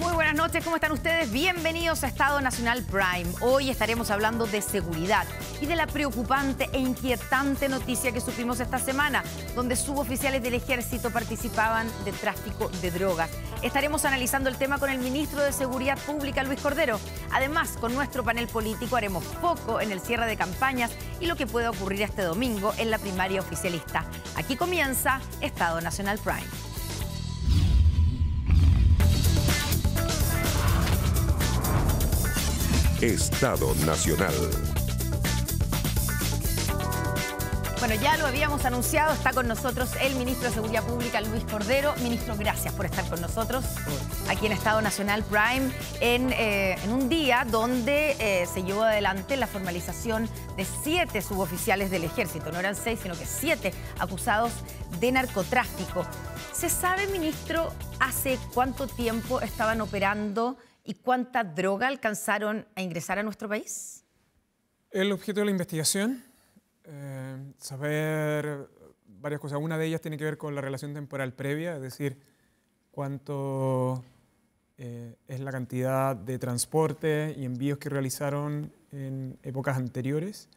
Muy buenas noches, ¿cómo están ustedes? Bienvenidos a Estado Nacional Prime. Hoy estaremos hablando de seguridad y de la preocupante e inquietante noticia que supimos esta semana, donde suboficiales del Ejército participaban de tráfico de drogas. Estaremos analizando el tema con el ministro de Seguridad Pública, Luis Cordero. Además, con nuestro panel político haremos foco en el cierre de campañas y lo que puede ocurrir este domingo en la primaria oficialista. Aquí comienza Estado Nacional Prime. Estado Nacional. Bueno, ya lo habíamos anunciado, está con nosotros el ministro de Seguridad Pública, Luis Cordero. Ministro, gracias por estar con nosotros aquí en Estado Nacional Prime, en un día donde se llevó adelante la formalización de 7 suboficiales del Ejército. No eran 6, sino que 7 acusados de narcotráfico. ¿Se sabe, ministro, hace cuánto tiempo estaban operando y cuánta droga alcanzaron a ingresar a nuestro país? El objeto de la investigación, saber varias cosas. Una de ellas tiene que ver con la relación temporal previa, es decir, cuánto es la cantidad de transporte y envíos que realizaron en épocas anteriores,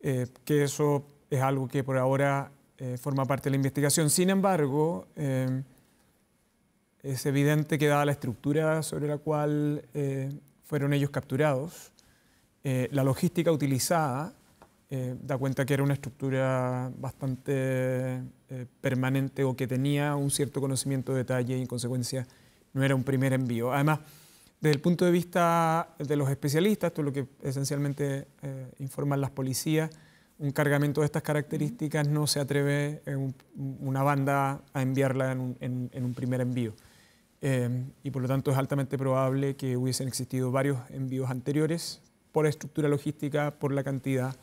que eso es algo que por ahora forma parte de la investigación. Sin embargo, es evidente que dada la estructura sobre la cual fueron ellos capturados, la logística utilizada da cuenta que era una estructura bastante permanente o que tenía un cierto conocimiento de detalle y en consecuencia no era un primer envío. Además, desde el punto de vista de los especialistas, esto es lo que esencialmente informan las policías, un cargamento de estas características no se atreve una banda a enviarla en un primer envío. Y por lo tanto es altamente probable que hubiesen existido varios envíos anteriores por la estructura logística, por la cantidad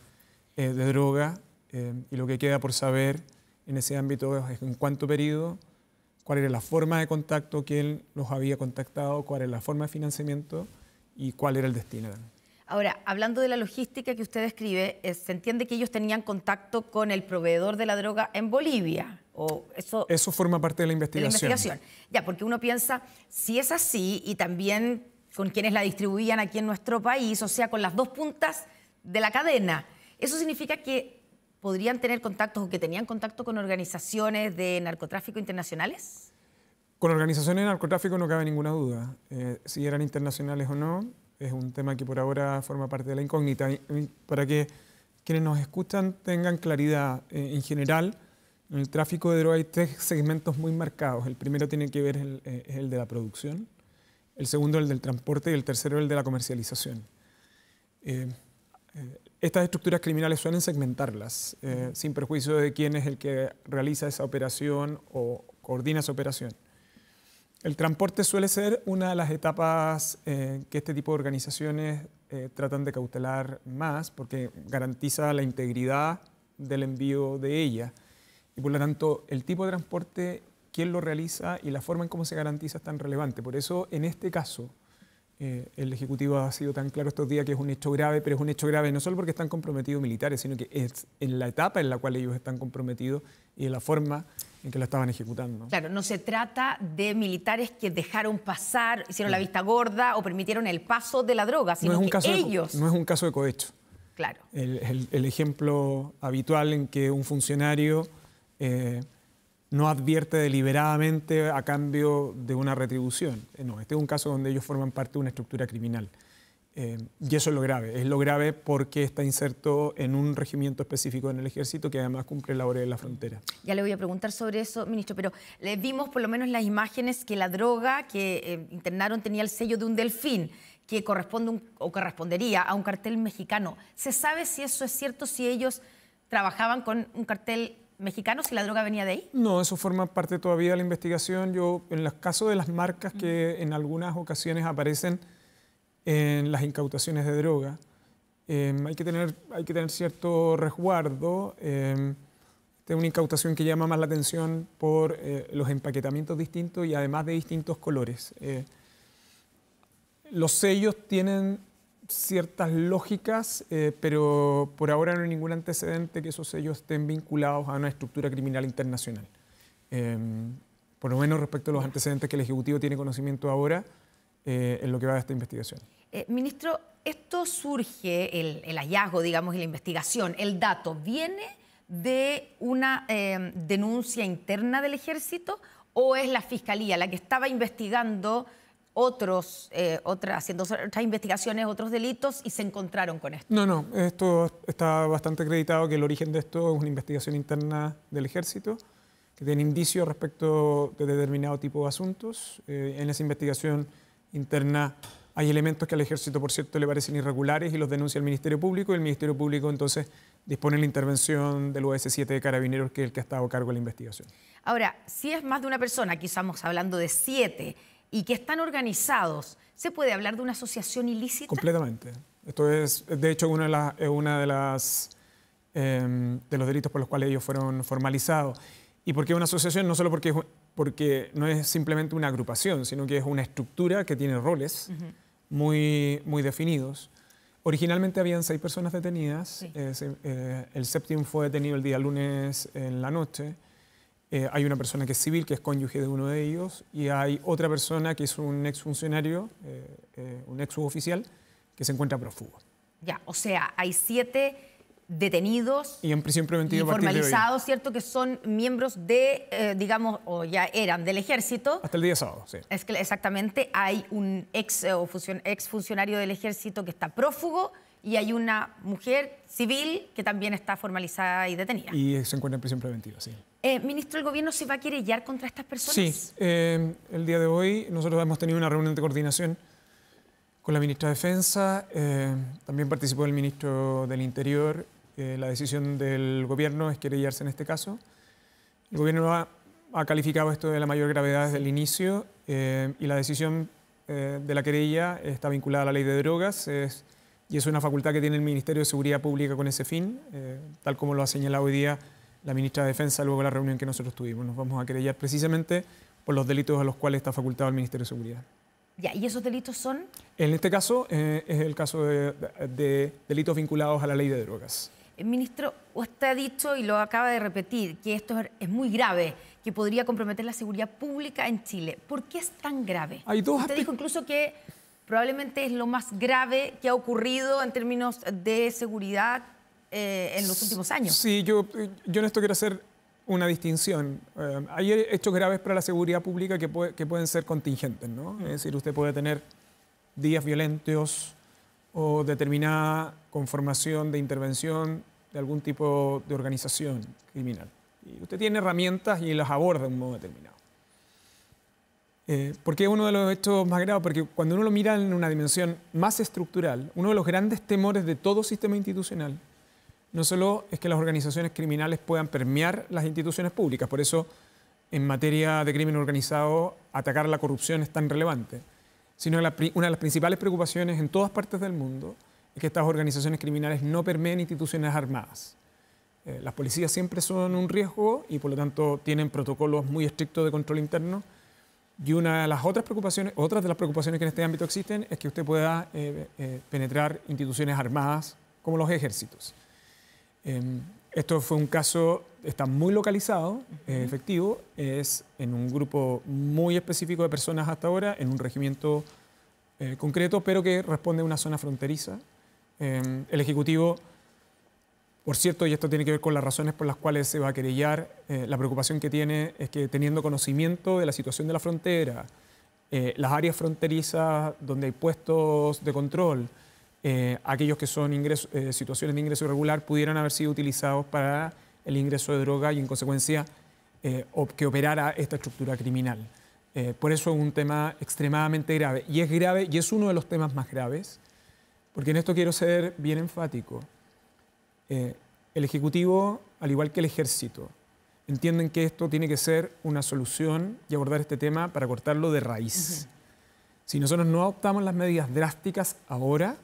de droga, y lo que queda por saber en ese ámbito es en cuánto periodo, cuál era la forma de contacto, quién los había contactado, cuál era la forma de financiamiento y cuál era el destino. Ahora, hablando de la logística que usted describe, se entiende que ellos tenían contacto con el proveedor de la droga en Bolivia. ¿O eso forma parte de la investigación? Ya, porque uno piensa, si es así, y también con quienes la distribuían aquí en nuestro país, o sea, con las dos puntas de la cadena, ¿eso significa que podrían tener contactos o que tenían contacto con organizaciones de narcotráfico internacionales? Con organizaciones de narcotráfico no cabe ninguna duda. Si eran internacionales o no, es un tema que por ahora forma parte de la incógnita. Para que quienes nos escuchan tengan claridad, en general, en el tráfico de droga hay 3 segmentos muy marcados. El primero tiene que ver es el de la producción, el segundo el del transporte y el tercero el de la comercialización. Estas estructuras criminales suelen segmentarlas, sin perjuicio de quién es el que realiza esa operación o coordina esa operación. El transporte suele ser una de las etapas que este tipo de organizaciones tratan de cautelar más porque garantiza la integridad del envío de ella. Y por lo tanto, el tipo de transporte, quién lo realiza y la forma en cómo se garantiza es tan relevante. Por eso, en este caso, el Ejecutivo ha sido tan claro estos días que es un hecho grave, pero es un hecho grave no solo porque están comprometidos militares, sino que es en la etapa en la cual ellos están comprometidos y en la forma en que lo estaban ejecutando. Claro, no se trata de militares que dejaron pasar, hicieron la vista gorda o permitieron el paso de la droga, sino que ellos... No es un caso de cohecho. Claro. El ejemplo habitual en que un funcionario no advierte deliberadamente a cambio de una retribución. No, este es un caso donde ellos forman parte de una estructura criminal. Y eso es lo grave. Es lo grave porque está inserto en un regimiento específico en el Ejército que además cumple labores en la frontera. Ya le voy a preguntar sobre eso, ministro, pero le vimos por lo menos en las imágenes que la droga que internaron tenía el sello de un delfín que corresponde o correspondería a un cartel mexicano. ¿Se sabe si eso es cierto, si ellos trabajaban con un cartel mexicano, si la droga venía de ahí? No, eso forma parte todavía de la investigación. En los casos de las marcas que en algunas ocasiones aparecen en las incautaciones de droga, hay que tener cierto resguardo. Esta es una incautación que llama más la atención por los empaquetamientos distintos y además de distintos colores. Los sellos tienen ciertas lógicas, pero por ahora no hay ningún antecedente que esos sellos estén vinculados a una estructura criminal internacional. por lo menos respecto a los antecedentes que el Ejecutivo tiene conocimiento ahora en lo que va de esta investigación. Ministro, esto surge, el hallazgo, digamos, y la investigación, el dato, ¿viene de una denuncia interna del Ejército o es la Fiscalía la que estaba investigando haciendo otras investigaciones, otros delitos y se encontraron con esto? No, esto está bastante acreditado que el origen de esto es una investigación interna del Ejército que tiene indicios respecto de determinado tipo de asuntos. En esa investigación interna hay elementos que al Ejército, por cierto, le parecen irregulares y los denuncia el Ministerio Público, y el Ministerio Público entonces dispone la intervención del OS7 de Carabineros, que es el que ha estado a cargo de la investigación. Ahora, si es más de una persona, aquí estamos hablando de 7, y que están organizados, ¿se puede hablar de una asociación ilícita? Completamente. Esto es, de hecho, una de los delitos por los cuales ellos fueron formalizados. ¿Y por qué una asociación? No solo porque no es simplemente una agrupación, sino que es una estructura que tiene roles muy definidos. Originalmente habían 6 personas detenidas. Sí. El séptimo fue detenido el día lunes en la noche. Hay una persona que es civil, que es cónyuge de uno de ellos, y hay otra persona que es un exfuncionario, un ex suboficial, que se encuentra prófugo. Ya, o sea, hay 7 detenidos y en prisión preventiva y formalizados, ¿cierto? Que son miembros de, digamos, o ya eran del Ejército. Hasta el día sábado, sí. Es que exactamente, hay un ex funcionario del Ejército que está prófugo y hay una mujer civil que también está formalizada y detenida. Y se encuentra en prisión preventiva, sí. Ministro, ¿el gobierno se va a querellar contra estas personas? Sí, el día de hoy nosotros hemos tenido una reunión de coordinación con la ministra de Defensa, también participó el ministro del Interior. La decisión del gobierno es querellarse en este caso. El gobierno ha calificado esto de la mayor gravedad desde el inicio y la decisión de la querella está vinculada a la ley de drogas y es una facultad que tiene el Ministerio de Seguridad Pública con ese fin, tal como lo ha señalado hoy día la ministra de Defensa luego de la reunión que nosotros tuvimos. Nos vamos a querellar precisamente por los delitos a los cuales está facultado el Ministerio de Seguridad. Ya, ¿y esos delitos son? En este caso es el caso de delitos vinculados a la ley de drogas. Ministro, usted ha dicho y lo acaba de repetir que esto es muy grave, que podría comprometer la seguridad pública en Chile. ¿Por qué es tan grave? Usted dijo incluso que probablemente es lo más grave que ha ocurrido en términos de seguridad en los últimos años. Sí, yo en esto quiero hacer una distinción. Hay hechos graves para la seguridad pública que pueden ser contingentes, ¿no? Es decir, usted puede tener días violentos o determinada conformación de intervención de algún tipo de organización criminal. Y usted tiene herramientas y las aborda de un modo determinado. ¿Por qué es uno de los hechos más graves? Porque cuando uno lo mira en una dimensión más estructural, uno de los grandes temores de todo sistema institucional no solo es que las organizaciones criminales puedan permear las instituciones públicas, por eso en materia de crimen organizado atacar la corrupción es tan relevante, sino que una de las principales preocupaciones en todas partes del mundo es que estas organizaciones criminales no permeen instituciones armadas. Las policías siempre son un riesgo y por lo tanto tienen protocolos muy estrictos de control interno, y una de las otras de las preocupaciones que en este ámbito existen es que usted pueda penetrar instituciones armadas como los ejércitos. Esto fue un caso, está muy localizado, efectivo, es en un grupo muy específico de personas hasta ahora, en un regimiento concreto, pero que responde a una zona fronteriza. El Ejecutivo, por cierto, y esto tiene que ver con las razones por las cuales se va a querellar, la preocupación que tiene es que teniendo conocimiento de la situación de la frontera, las áreas fronterizas donde hay puestos de control, aquellos que son situaciones de ingreso irregular pudieran haber sido utilizados para el ingreso de droga y en consecuencia que operara esta estructura criminal. Por eso es un tema extremadamente grave y es uno de los temas más graves, porque en esto quiero ser bien enfático. El Ejecutivo, al igual que el Ejército, entienden que esto tiene que ser una solución y abordar este tema para cortarlo de raíz. Si nosotros no adoptamos las medidas drásticas ahora,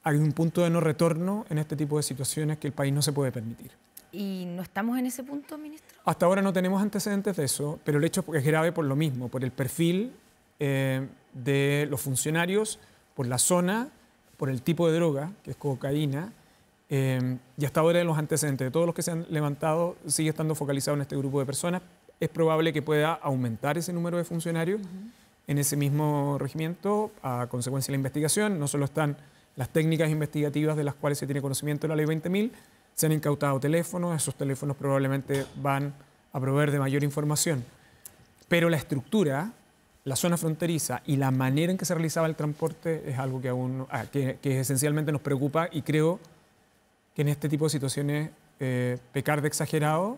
hay un punto de no retorno en este tipo de situaciones que el país no se puede permitir. ¿Y no estamos en ese punto, ministro? Hasta ahora no tenemos antecedentes de eso, pero el hecho es grave por lo mismo, por el perfil de los funcionarios, por la zona, por el tipo de droga, que es cocaína, y hasta ahora en los antecedentes de todos los que se han levantado sigue estando focalizado en este grupo de personas, es probable que pueda aumentar ese número de funcionarios en ese mismo regimiento a consecuencia de la investigación. No solo están las técnicas investigativas de las cuales se tiene conocimiento de la ley 20.000, se han incautado teléfonos, esos teléfonos probablemente van a proveer de mayor información. Pero la estructura, la zona fronteriza y la manera en que se realizaba el transporte es algo que aún que esencialmente nos preocupa, y creo que en este tipo de situaciones pecar de exagerado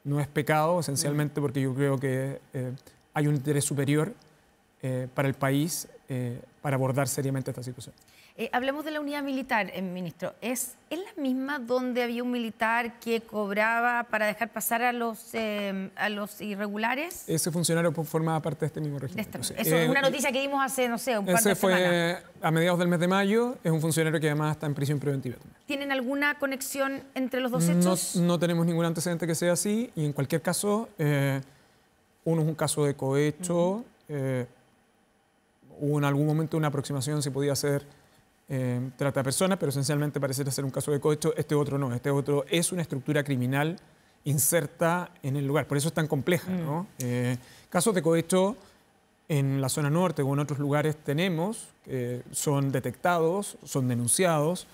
no es pecado, esencialmente porque yo creo que hay un interés superior para el país para abordar seriamente esta situación. Hablemos de la unidad militar, ministro. ¿Es la misma donde había un militar que cobraba para dejar pasar a los irregulares? Ese funcionario formaba parte de este mismo regimiento. Sí. Eso es una noticia que dimos hace, no sé, un par de semanas. Ese fue a mediados del mes de mayo. Es un funcionario que además está en prisión preventiva también. ¿Tienen alguna conexión entre los dos hechos? No tenemos ningún antecedente que sea así, y en cualquier caso, uno es un caso de cohecho. Hubo en algún momento una aproximación si podía ser trata de personas, pero esencialmente pareciera ser un caso de cohecho. Este otro no, este otro es una estructura criminal inserta en el lugar, por eso es tan compleja, ¿no? Casos de cohecho en la zona norte o en otros lugares tenemos, son detectados, son denunciados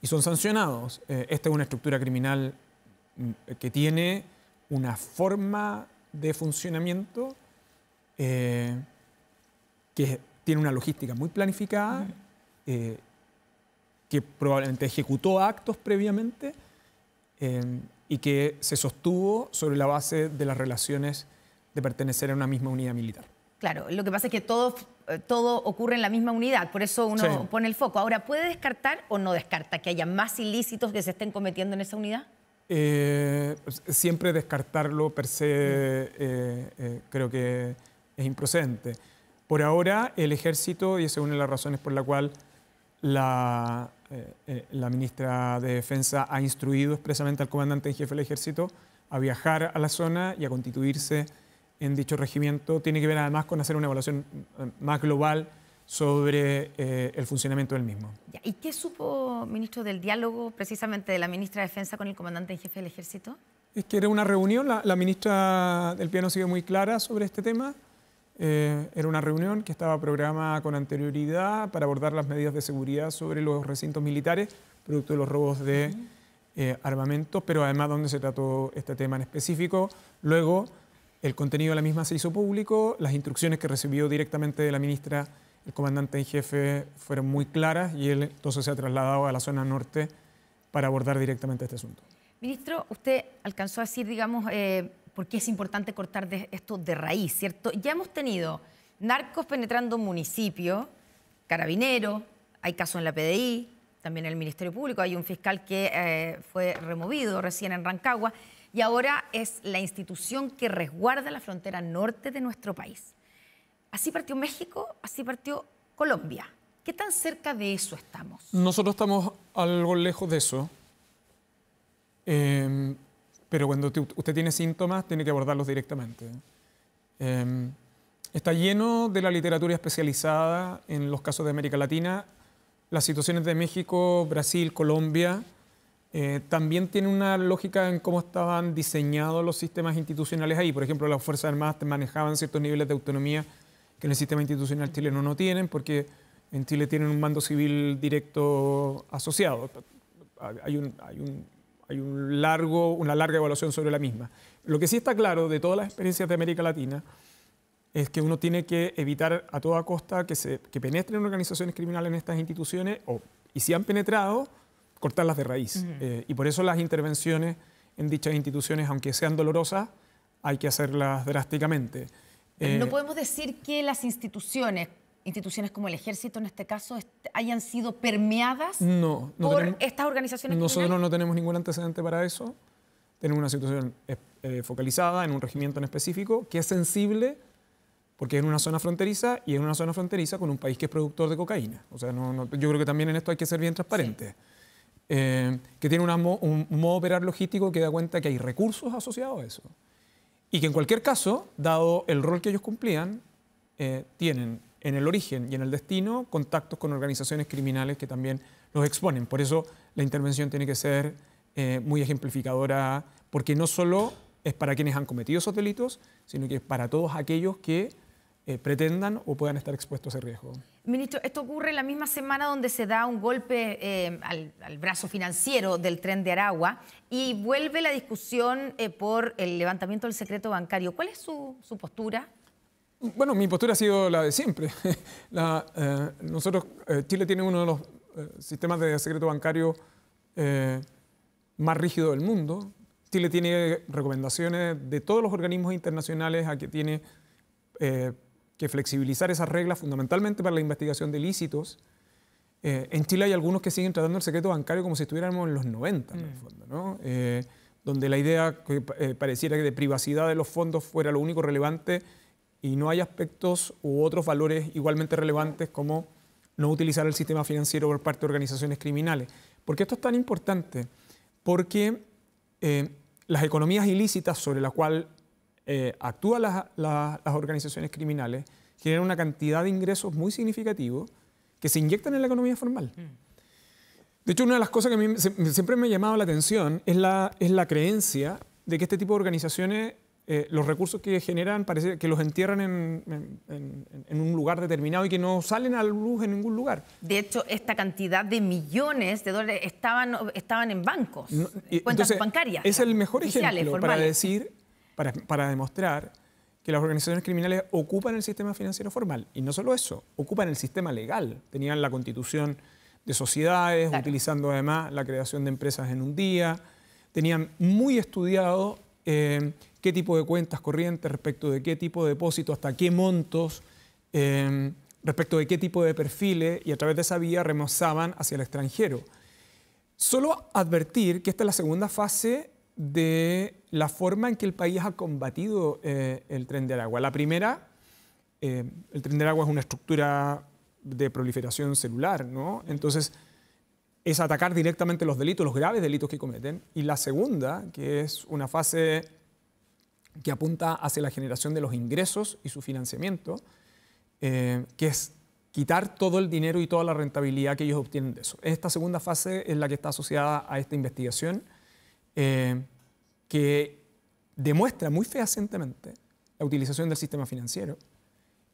y son sancionados. Esta es una estructura criminal que tiene una forma de funcionamiento que tiene una logística muy planificada, que probablemente ejecutó actos previamente y que se sostuvo sobre la base de las relaciones de pertenecer a una misma unidad militar. Claro, lo que pasa es que todo ocurre en la misma unidad, por eso uno pone el foco. Ahora, ¿puede descartar o no descarta que haya más ilícitos que se estén cometiendo en esa unidad? Siempre descartarlo per se creo que es improcedente. Por ahora, el Ejército, y esa es una de las razones por la cual la ministra de Defensa ha instruido expresamente al comandante en jefe del Ejército a viajar a la zona y a constituirse en dicho regimiento, tiene que ver además con hacer una evaluación más global sobre el funcionamiento del mismo. ¿Y qué supo, ministro, del diálogo precisamente de la ministra de Defensa con el comandante en jefe del Ejército? Es que era una reunión, la ministra del Piano ha sido muy clara sobre este tema. Era una reunión que estaba programada con anterioridad para abordar las medidas de seguridad sobre los recintos militares, producto de los robos de armamentos, pero además donde se trató este tema en específico. Luego, el contenido de la misma se hizo público, las instrucciones que recibió directamente de la ministra, el comandante en jefe, fueron muy claras y él entonces se ha trasladado a la zona norte para abordar directamente este asunto. Ministro, usted alcanzó a decir, digamos, por qué es importante cortar esto de raíz, ¿cierto? Ya hemos tenido narcos penetrando un municipio, carabineros, hay casos en la PDI, también en el Ministerio Público, hay un fiscal que fue removido recién en Rancagua, y ahora es la institución que resguarda la frontera norte de nuestro país. Así partió México, así partió Colombia. ¿Qué tan cerca de eso estamos? Nosotros estamos algo lejos de eso. Pero cuando usted tiene síntomas, tiene que abordarlos directamente. Está lleno de la literatura especializada en los casos de América Latina. Las situaciones de México, Brasil, Colombia, también tienen una lógica en cómo estaban diseñados los sistemas institucionales ahí. Por ejemplo, las Fuerzas Armadas manejaban ciertos niveles de autonomía que en el sistema institucional chileno no tienen, porque en Chile tienen un mando civil directo asociado. Hay una larga evaluación sobre la misma. Lo que sí está claro de todas las experiencias de América Latina es que uno tiene que evitar a toda costa que penetren organizaciones criminales en estas instituciones, y si han penetrado, cortarlas de raíz. Y por eso las intervenciones en dichas instituciones, aunque sean dolorosas, hay que hacerlas drásticamente. No podemos decir que las instituciones como el Ejército en este caso, hayan sido permeadas por estas organizaciones criminales. Nosotros no tenemos ningún antecedente para eso. Tenemos una situación focalizada en un regimiento en específico que es sensible porque es en una zona fronteriza, y en una zona fronteriza con un país que es productor de cocaína. O sea, yo creo que también en esto hay que ser bien transparente. Sí. Que tiene un modo de operar logístico que da cuenta que hay recursos asociados a eso. Y que en cualquier caso, dado el rol que ellos cumplían, tienen en el origen y en el destino contactos con organizaciones criminales que también los exponen. Por eso la intervención tiene que ser muy ejemplificadora, porque no solo es para quienes han cometido esos delitos, sino que es para todos aquellos que pretendan o puedan estar expuestos a ese riesgo. Ministro, esto ocurre la misma semana donde se da un golpe al brazo financiero del Tren de Aragua y vuelve la discusión por el levantamiento del secreto bancario. ¿Cuál es su postura? Bueno, mi postura ha sido la de siempre. Chile tiene uno de los sistemas de secreto bancario más rígido del mundo. Chile tiene recomendaciones de todos los organismos internacionales a que tiene que flexibilizar esas reglas fundamentalmente para la investigación de ilícitos. En Chile hay algunos que siguen tratando el secreto bancario como si estuviéramos en los 90, en el fondo, ¿no? Donde la idea que pareciera que de privacidad de los fondos fuera lo único relevante y no hay aspectos u otros valores igualmente relevantes como no utilizar el sistema financiero por parte de organizaciones criminales. ¿Por qué esto es tan importante? Porque las economías ilícitas sobre las cuales actúan las organizaciones criminales generan una cantidad de ingresos muy significativos que se inyectan en la economía formal. De hecho, una de las cosas que a mí siempre me ha llamado la atención es la creencia de que este tipo de organizaciones, los recursos que generan, parece que los entierran en un lugar determinado y que no salen a la luz en ningún lugar. De hecho, esta cantidad de millones de dólares estaban en bancos, cuentas bancarias. Es el mejor ejemplo para demostrar que las organizaciones criminales ocupan el sistema financiero formal. Y no solo eso, ocupan el sistema legal. Tenían la constitución de sociedades, claro, utilizando además la creación de empresas en un día. Tenían muy estudiado qué tipo de cuentas corrientes, respecto de qué tipo de depósitos, hasta qué montos, respecto de qué tipo de perfiles, y a través de esa vía remozaban hacia el extranjero. Solo advertir que esta es la segunda fase de la forma en que el país ha combatido el Tren de Aragua. La primera, el Tren de Aragua es una estructura de proliferación celular, ¿no? Entonces, es atacar directamente los delitos, los graves delitos que cometen. Y la segunda, que es una fase que apunta hacia la generación de los ingresos y su financiamiento, que es quitar todo el dinero y toda la rentabilidad que ellos obtienen de eso. Esta segunda fase es la que está asociada a esta investigación, que demuestra muy fehacientemente la utilización del sistema financiero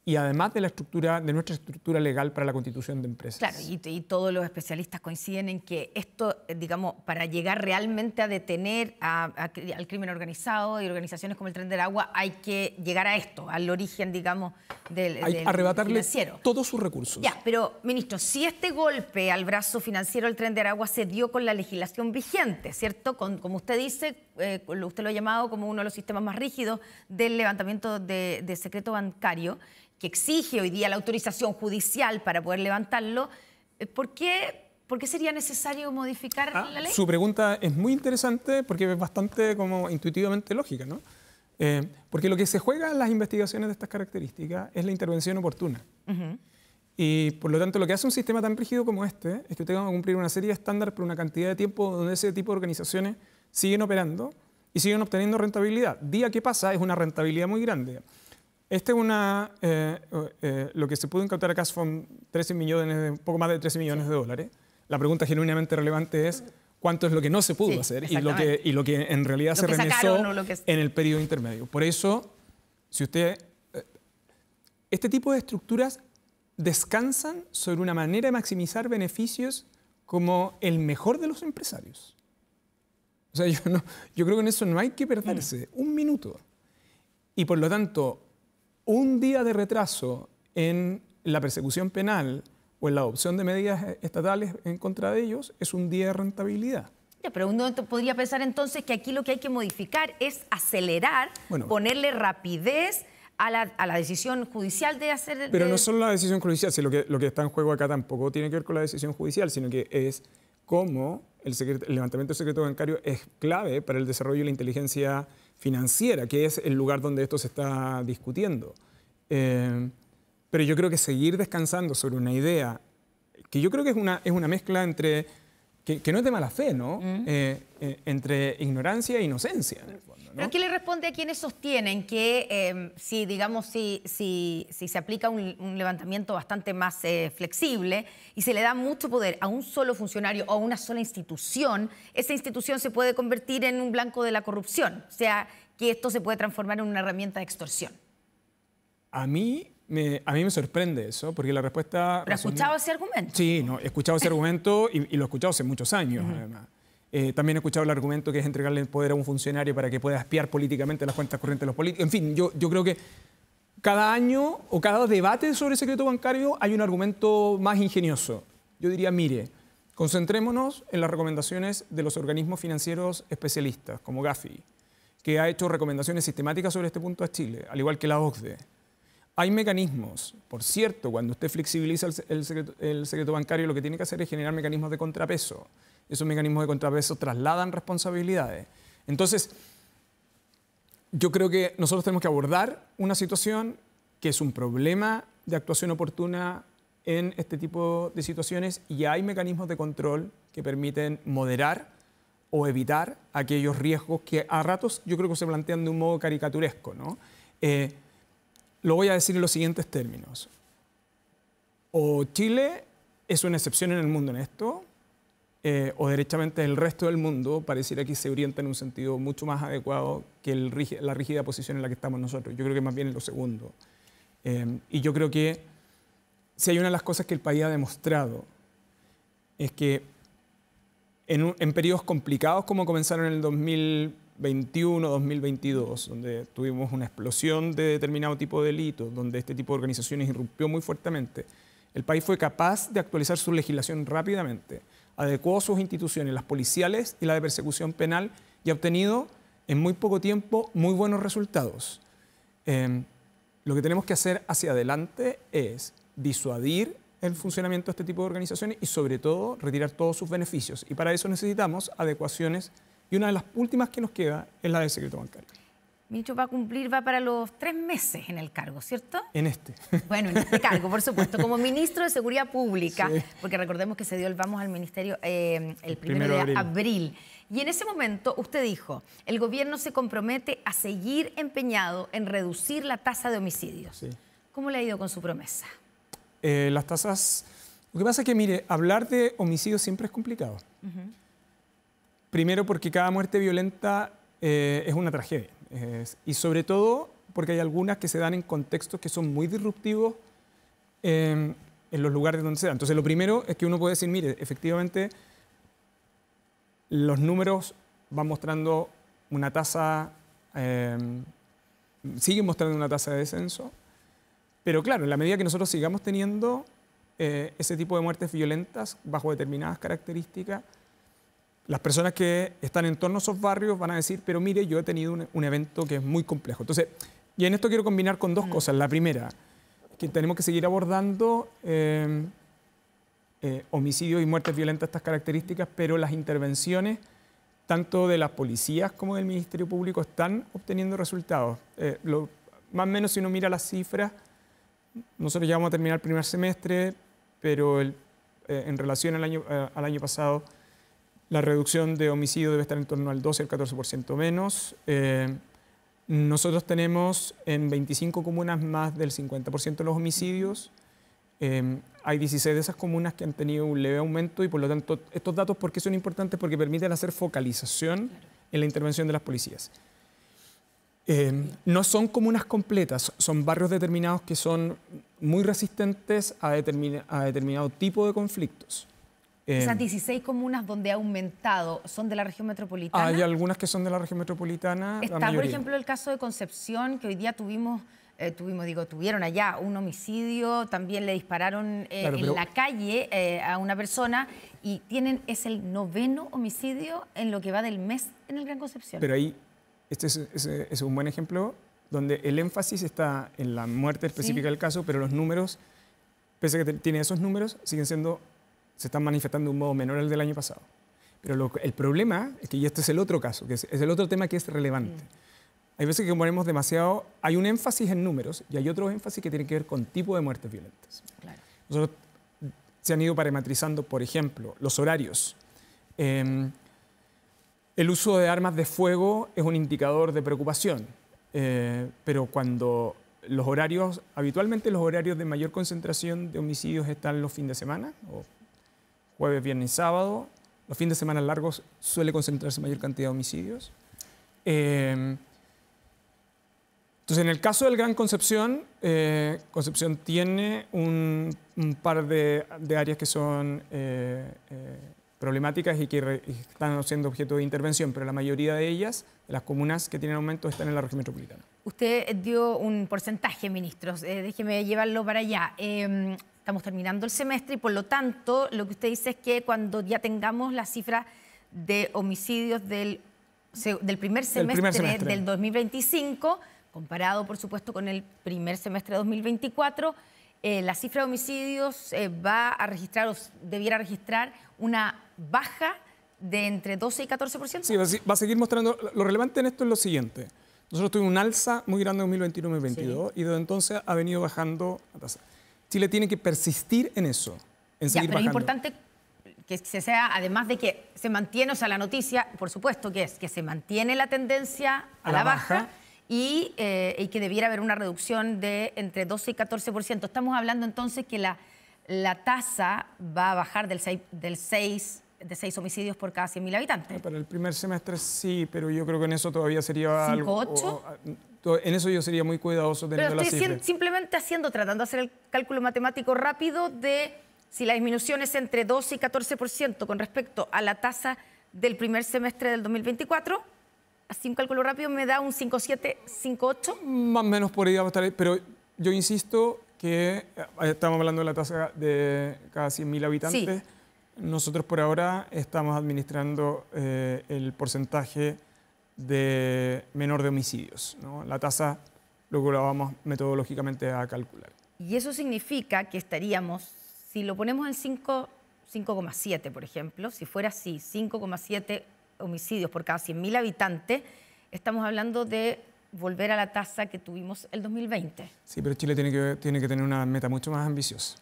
y además de nuestra estructura legal para la constitución de empresas. Claro, y todos los especialistas coinciden en que esto, digamos, para llegar realmente a detener al crimen organizado y organizaciones como el Tren de Aragua, hay que llegar a esto, al origen, digamos, del arrebatarle financiero. Todos sus recursos. Ya, pero, ministro, si este golpe al brazo financiero del Tren de Aragua se dio con la legislación vigente, ¿cierto? Como usted dice, usted lo ha llamado como uno de los sistemas más rígidos del levantamiento de secreto bancario, que exige hoy día la autorización judicial para poder levantarlo, ¿por qué sería necesario modificar la ley? Su pregunta es muy interesante porque es bastante como intuitivamente lógica, ¿no? Porque lo que se juega en las investigaciones de estas características es la intervención oportuna. Y por lo tanto, lo que hace un sistema tan rígido como este es que tenga que cumplir una serie de estándares por una cantidad de tiempo donde ese tipo de organizaciones siguen operando y siguen obteniendo rentabilidad. Día que pasa es una rentabilidad muy grande. Lo que se pudo incautar acá son un poco más de 13 millones de dólares. La pregunta genuinamente relevante es cuánto es lo que no se pudo hacer y lo que en realidad se remesó en el periodo intermedio. Por eso, este tipo de estructuras descansan sobre una manera de maximizar beneficios como el mejor de los empresarios. O sea, yo creo que en eso no hay que perderse un minuto. Y por lo tanto, un día de retraso en la persecución penal o en la adopción de medidas estatales en contra de ellos es un día de rentabilidad. Ya, pero uno podría pensar entonces que aquí lo que hay que modificar es acelerar, ponerle rapidez a la decisión judicial de hacer... Pero no solo la decisión judicial, sino lo que está en juego acá tampoco tiene que ver con la decisión judicial, sino que es cómo el levantamiento del secreto bancario es clave para el desarrollo de la inteligencia financiera, que es el lugar donde esto se está discutiendo. Pero yo creo que seguir descansando sobre una idea, que yo creo que es una mezcla entre, que no es de mala fe, ¿no? Entre ignorancia e inocencia, en el fondo, ¿no? ¿Pero qué le responde a quienes sostienen que si se aplica un levantamiento bastante más flexible y se le da mucho poder a un solo funcionario o a una sola institución, esa institución se puede convertir en un blanco de la corrupción? O sea, que esto se puede transformar en una herramienta de extorsión. A mí me sorprende eso, porque la respuesta... ¿Pero has escuchado ese argumento? Sí, no, he escuchado ese argumento y lo he escuchado hace muchos años, además. También he escuchado el argumento que es entregarle el poder a un funcionario para que pueda espiar políticamente las cuentas corrientes de los políticos. En fin, yo creo que cada año o cada debate sobre el secreto bancario hay un argumento más ingenioso. Yo diría, mire, concentrémonos en las recomendaciones de los organismos financieros especialistas, como Gafi, que ha hecho recomendaciones sistemáticas sobre este punto a Chile, al igual que la OCDE. Hay mecanismos, por cierto, cuando usted flexibiliza el secreto bancario, lo que tiene que hacer es generar mecanismos de contrapeso. Esos mecanismos de contrapeso trasladan responsabilidades. Entonces, yo creo que nosotros tenemos que abordar una situación que es un problema de actuación oportuna en este tipo de situaciones y hay mecanismos de control que permiten moderar o evitar aquellos riesgos que a ratos yo creo que se plantean de un modo caricaturesco, ¿no? Lo voy a decir en los siguientes términos. O Chile es una excepción en el mundo en esto, o derechamente el resto del mundo pareciera que se orienta en un sentido mucho más adecuado que la rígida posición en la que estamos nosotros. Yo creo que más bien es lo segundo. Y yo creo que si hay una de las cosas que el país ha demostrado es que en periodos complicados como comenzaron en el 2021, 2022, donde tuvimos una explosión de determinado tipo de delitos, donde este tipo de organizaciones irrumpió muy fuertemente, el país fue capaz de actualizar su legislación rápidamente, adecuó sus instituciones, las policiales y la de persecución penal, y ha obtenido en muy poco tiempo muy buenos resultados. Lo que tenemos que hacer hacia adelante es disuadir el funcionamiento de este tipo de organizaciones y sobre todo retirar todos sus beneficios. Y para eso necesitamos adecuaciones y una de las últimas que nos queda es la del secreto bancario. Ministro, va para los 3 meses en el cargo, ¿cierto? En este. Bueno, en este cargo, por supuesto, como ministro de Seguridad Pública, sí, porque recordemos que se dio el vamos al ministerio el 1 de abril. Y en ese momento usted dijo, el gobierno se compromete a seguir empeñado en reducir la tasa de homicidios. Sí. ¿Cómo le ha ido con su promesa? Las tasas... Lo que pasa es que, mire, hablar de homicidios siempre es complicado. Primero porque cada muerte violenta es una tragedia. Y sobre todo porque hay algunas que se dan en contextos que son muy disruptivos en los lugares donde se dan. Entonces, lo primero es que uno puede decir, mire, efectivamente, los números van mostrando una tasa, siguen mostrando una tasa de descenso, pero claro, en la medida que nosotros sigamos teniendo ese tipo de muertes violentas bajo determinadas características, las personas que están en torno a esos barrios van a decir, pero mire, yo he tenido un evento que es muy complejo. Entonces, y en esto quiero combinar con dos cosas. La primera, que tenemos que seguir abordando homicidios y muertes violentas de estas características, pero las intervenciones, tanto de las policías como del Ministerio Público, están obteniendo resultados. Más o menos, si uno mira las cifras, nosotros ya vamos a terminar el primer semestre, pero en relación al año pasado, la reducción de homicidio debe estar en torno al 12 al 14% menos. Nosotros tenemos en 25 comunas más del 50% de los homicidios. Hay 16 de esas comunas que han tenido un leve aumento y por lo tanto estos datos, ¿por qué son importantes? Porque permiten hacer focalización en la intervención de las policías. No son comunas completas, son barrios determinados que son muy resistentes a determinado tipo de conflictos. Esas 16 comunas donde ha aumentado, ¿son de la región metropolitana? Hay algunas que son de la región metropolitana. Está, por ejemplo, el caso de Concepción, que hoy día tuvieron allá un homicidio, también le dispararon en la calle a una persona y es el 9º homicidio en lo que va del mes en el Gran Concepción. Pero ahí, este es un buen ejemplo donde el énfasis está en la muerte específica del caso, pero los números, pese a que tiene esos números, se están manifestando de un modo menor al del año pasado. Pero el problema es que, y este es el otro caso, que es el otro tema que es relevante. Hay veces que ponemos demasiado, hay un énfasis en números y hay otro énfasis que tiene que ver con tipo de muertes violentas. Claro. Nosotros se han ido parametrizando, por ejemplo, los horarios. El uso de armas de fuego es un indicador de preocupación, pero cuando habitualmente los horarios de mayor concentración de homicidios están los fines de semana, o jueves, viernes y sábado. Los fines de semana largos suele concentrarse mayor cantidad de homicidios. Entonces, en el caso del Gran Concepción, Concepción tiene un par de áreas que son problemáticas y que están siendo objeto de intervención, pero la mayoría de ellas, las comunas que tienen aumento, están en la región metropolitana. Usted dio un porcentaje, ministros. Déjeme llevarlo para allá. Estamos terminando el semestre y, por lo tanto, lo que usted dice es que cuando ya tengamos la cifra de homicidios del primer semestre del 2025, comparado, por supuesto, con el primer semestre de 2024, la cifra de homicidios va a registrar, o debiera registrar, una baja de entre 12 y 14%. Sí, va a seguir mostrando. Lo relevante en esto es lo siguiente. Nosotros tuvimos un alza muy grande en 2021-2022 y desde entonces ha venido bajando la tasa. Chile tiene que persistir en eso, en seguir pero bajando. Es importante que se sea, además de que se mantiene, o sea, la noticia, por supuesto, que es que se mantiene la tendencia a la baja. Y que debiera haber una reducción de entre 12 y 14%. Estamos hablando entonces que la tasa va a bajar de 6 homicidios por cada 100.000 habitantes. Para el primer semestre sí, pero yo creo que en eso todavía sería algo... ¿5,8? En eso yo sería muy cuidadoso teniendo la cifra. Pero estoy simplemente tratando de hacer el cálculo matemático rápido de si la disminución es entre 12 y 14% con respecto a la tasa del primer semestre del 2024... Así un cálculo rápido me da un 5,7, 5,8. Más o menos por ahí va a estar ahí, pero yo insisto que estamos hablando de la tasa de cada 100.000 habitantes. Sí. Nosotros por ahora estamos administrando el porcentaje de menor de homicidios, ¿no? La tasa luego la vamos metodológicamente a calcular. Y eso significa que estaríamos, si lo ponemos en 5,7, por ejemplo, si fuera así, 5,7 homicidios por cada 100.000 habitantes, estamos hablando de volver a la tasa que tuvimos el 2020. Sí, pero Chile tiene que tener una meta mucho más ambiciosa.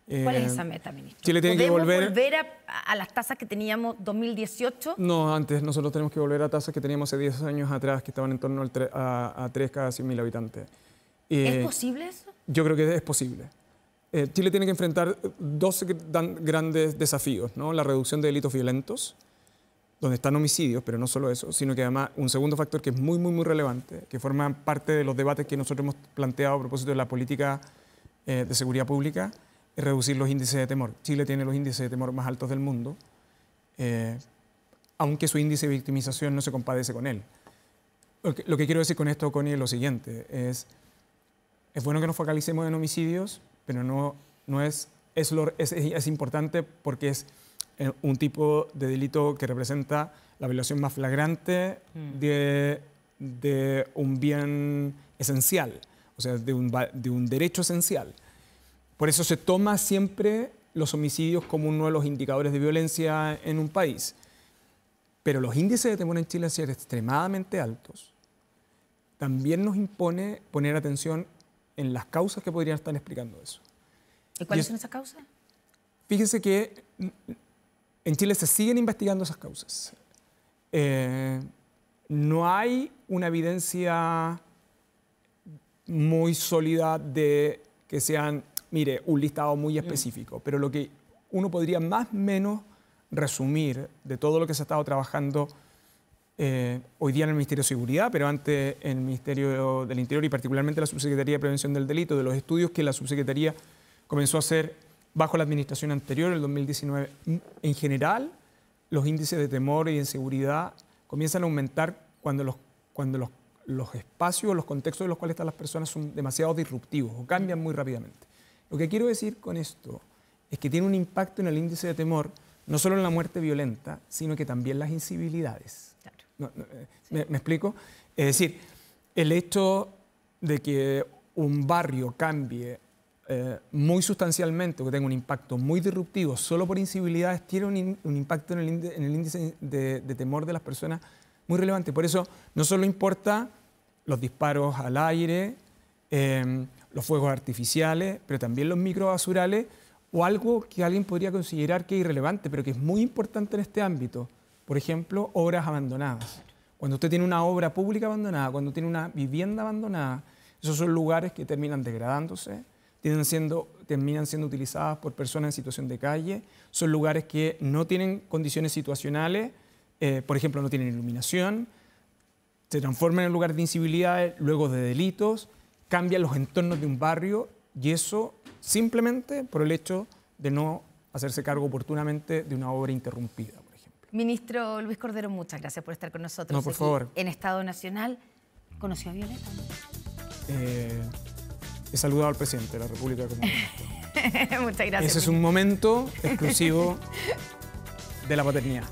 ¿Cuál es esa meta, ministro? Chile tiene que volver a las tasas que teníamos 2018? No, antes nosotros tenemos que volver a tasas que teníamos hace 10 años atrás, que estaban en torno a 3 cada 100.000 habitantes. ¿Es posible eso? Yo creo que es posible. Chile tiene que enfrentar dos grandes desafíos, ¿no? La reducción de delitos violentos, donde están homicidios, pero no solo eso, sino que además un segundo factor que es muy, muy, muy relevante, que forma parte de los debates que nosotros hemos planteado a propósito de la política de seguridad pública, es reducir los índices de temor. Chile tiene los índices de temor más altos del mundo, aunque su índice de victimización no se compadece con él. Lo que quiero decir con esto, Connie, es lo siguiente, es bueno que nos focalicemos en homicidios, pero es importante porque es un tipo de delito que representa la violación más flagrante de un bien esencial, o sea, de un derecho esencial. Por eso se toma siempre los homicidios como uno de los indicadores de violencia en un país. Pero los índices de temor en Chile, al ser extremadamente altos, también nos impone poner atención en las causas que podrían estar explicando eso. ¿Y cuáles son esas causas? Fíjese que en Chile se siguen investigando esas causas. No hay una evidencia muy sólida de que sean, mire, un listado muy específico, pero lo que uno podría más o menos resumir de todo lo que se ha estado trabajando hoy día en el Ministerio de Seguridad, pero antes en el Ministerio del Interior y particularmente la Subsecretaría de Prevención del Delito, de los estudios que la Subsecretaría comenzó a hacer bajo la administración anterior, el 2019. En general, los índices de temor y de inseguridad comienzan a aumentar cuando los espacios o los contextos en los cuales están las personas son demasiado disruptivos o cambian muy rápidamente. Lo que quiero decir con esto es que tiene un impacto en el índice de temor, no solo en la muerte violenta, sino que también las incivilidades. Claro. ¿Me explico? Es decir, el hecho de que un barrio cambie muy sustancialmente o que tenga un impacto muy disruptivo solo por incivilidades tiene un impacto en el índice de temor de las personas muy relevante. Por eso no solo importa los disparos al aire, los fuegos artificiales, pero también los microbasurales o algo que alguien podría considerar que es irrelevante, pero que es muy importante en este ámbito. Por ejemplo, obras abandonadas. Cuando usted tiene una obra pública abandonada, cuando tiene una vivienda abandonada, esos son lugares que terminan degradándose, terminan siendo utilizadas por personas en situación de calle, son lugares que no tienen condiciones situacionales, por ejemplo, no tienen iluminación, se transforman en lugar de incivilidades, luego de delitos, cambian los entornos de un barrio y eso simplemente por el hecho de no hacerse cargo oportunamente de una obra interrumpida, por ejemplo. Ministro Luis Cordero, muchas gracias por estar con nosotros. No, por favor. En Estado Nacional. ¿Conoció a Violeta? He saludado al presidente de la República como ministro. Muchas gracias. Ese es un momento exclusivo de la paternidad.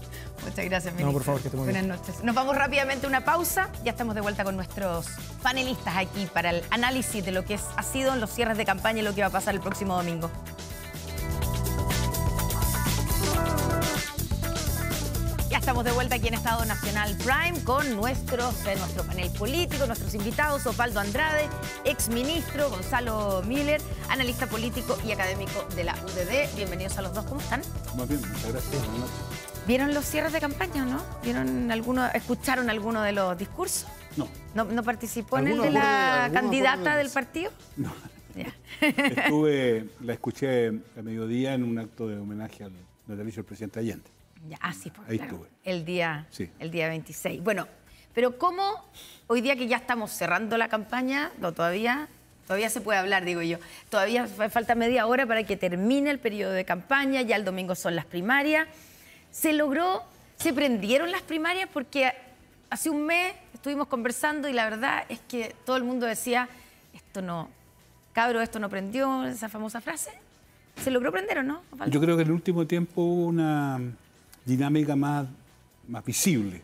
Muchas gracias, ministro. No, por favor, que te muy bien. Buenas noches. Nos vamos rápidamente a una pausa. Ya estamos de vuelta con nuestros panelistas aquí para el análisis de lo que ha sido en los cierres de campaña y lo que va a pasar el próximo domingo. Ya estamos de vuelta aquí en Estado Nacional Prime con nuestro panel político, nuestros invitados, Osvaldo Andrade, exministro, Gonzalo Miller, analista político y académico de la UDD. Bienvenidos a los dos, ¿cómo están? Muy bien, muchas gracias. Buenas noches. ¿Vieron los cierres de campaña o no? ¿Escucharon alguno de los discursos? No. ¿No participó en el de la candidata del partido? No. Ya. La escuché a mediodía en un acto de homenaje al natalicio del presidente Allende. Ya, sí, pues, Ahí claro. estuve. El día 26. Bueno, pero ¿cómo hoy día que ya estamos cerrando la campaña, todavía se puede hablar, digo yo, todavía falta media hora para que termine el periodo de campaña, ya el domingo son las primarias? Se prendieron las primarias porque hace un mes estuvimos conversando y la verdad es que todo el mundo decía, esto no prendió, esa famosa frase. ¿Se logró prender o no, Osvaldo? Yo creo que en el último tiempo hubo una dinámica más visible.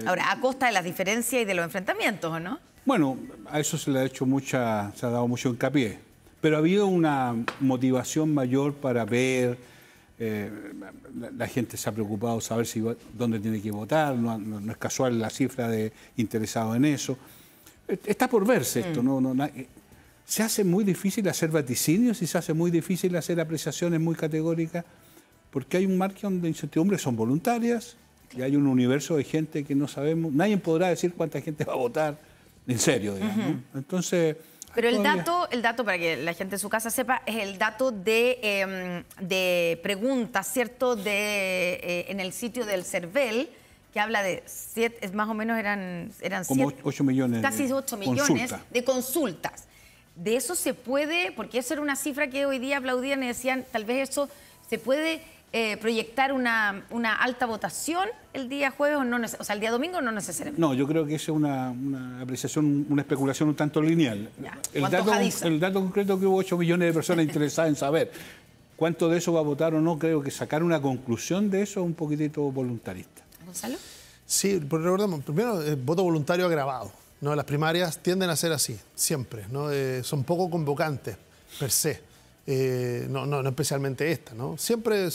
Ahora, a costa de las diferencias y de los enfrentamientos, ¿o no? Bueno, a eso se le ha dado mucho hincapié, pero ha habido una motivación mayor para ver. La gente se ha preocupado saber dónde tiene que votar, no es casual la cifra de interesados en eso. Está por verse esto, se hace muy difícil hacer vaticinios y se hace muy difícil hacer apreciaciones muy categóricas porque hay un margen de incertidumbre, son voluntarias y hay un universo de gente que no sabemos, nadie podrá decir cuánta gente va a votar en serio, digamos. Entonces... Pero el dato, para que la gente de su casa sepa, es el dato de preguntas, ¿cierto? En el sitio del CERVEL, que habla de más o menos eran como 8 millones. Casi 8 millones de consultas. De eso se puede, porque eso era una cifra que hoy día aplaudían y decían, tal vez eso se puede proyectar una alta votación el día jueves o no, o sea, el día domingo no necesariamente. No, yo creo que es una apreciación, una especulación un tanto lineal. El dato concreto que hubo 8 millones de personas interesadas en saber cuánto de eso va a votar o no, creo que sacar una conclusión de eso es un poquitito voluntarista. ¿Gonzalo? Sí, pero recordemos, primero, voto voluntario agravado, ¿no? Las primarias tienden a ser así, siempre, ¿no? Son poco convocantes, per se. No especialmente esta, ¿no? Siempre,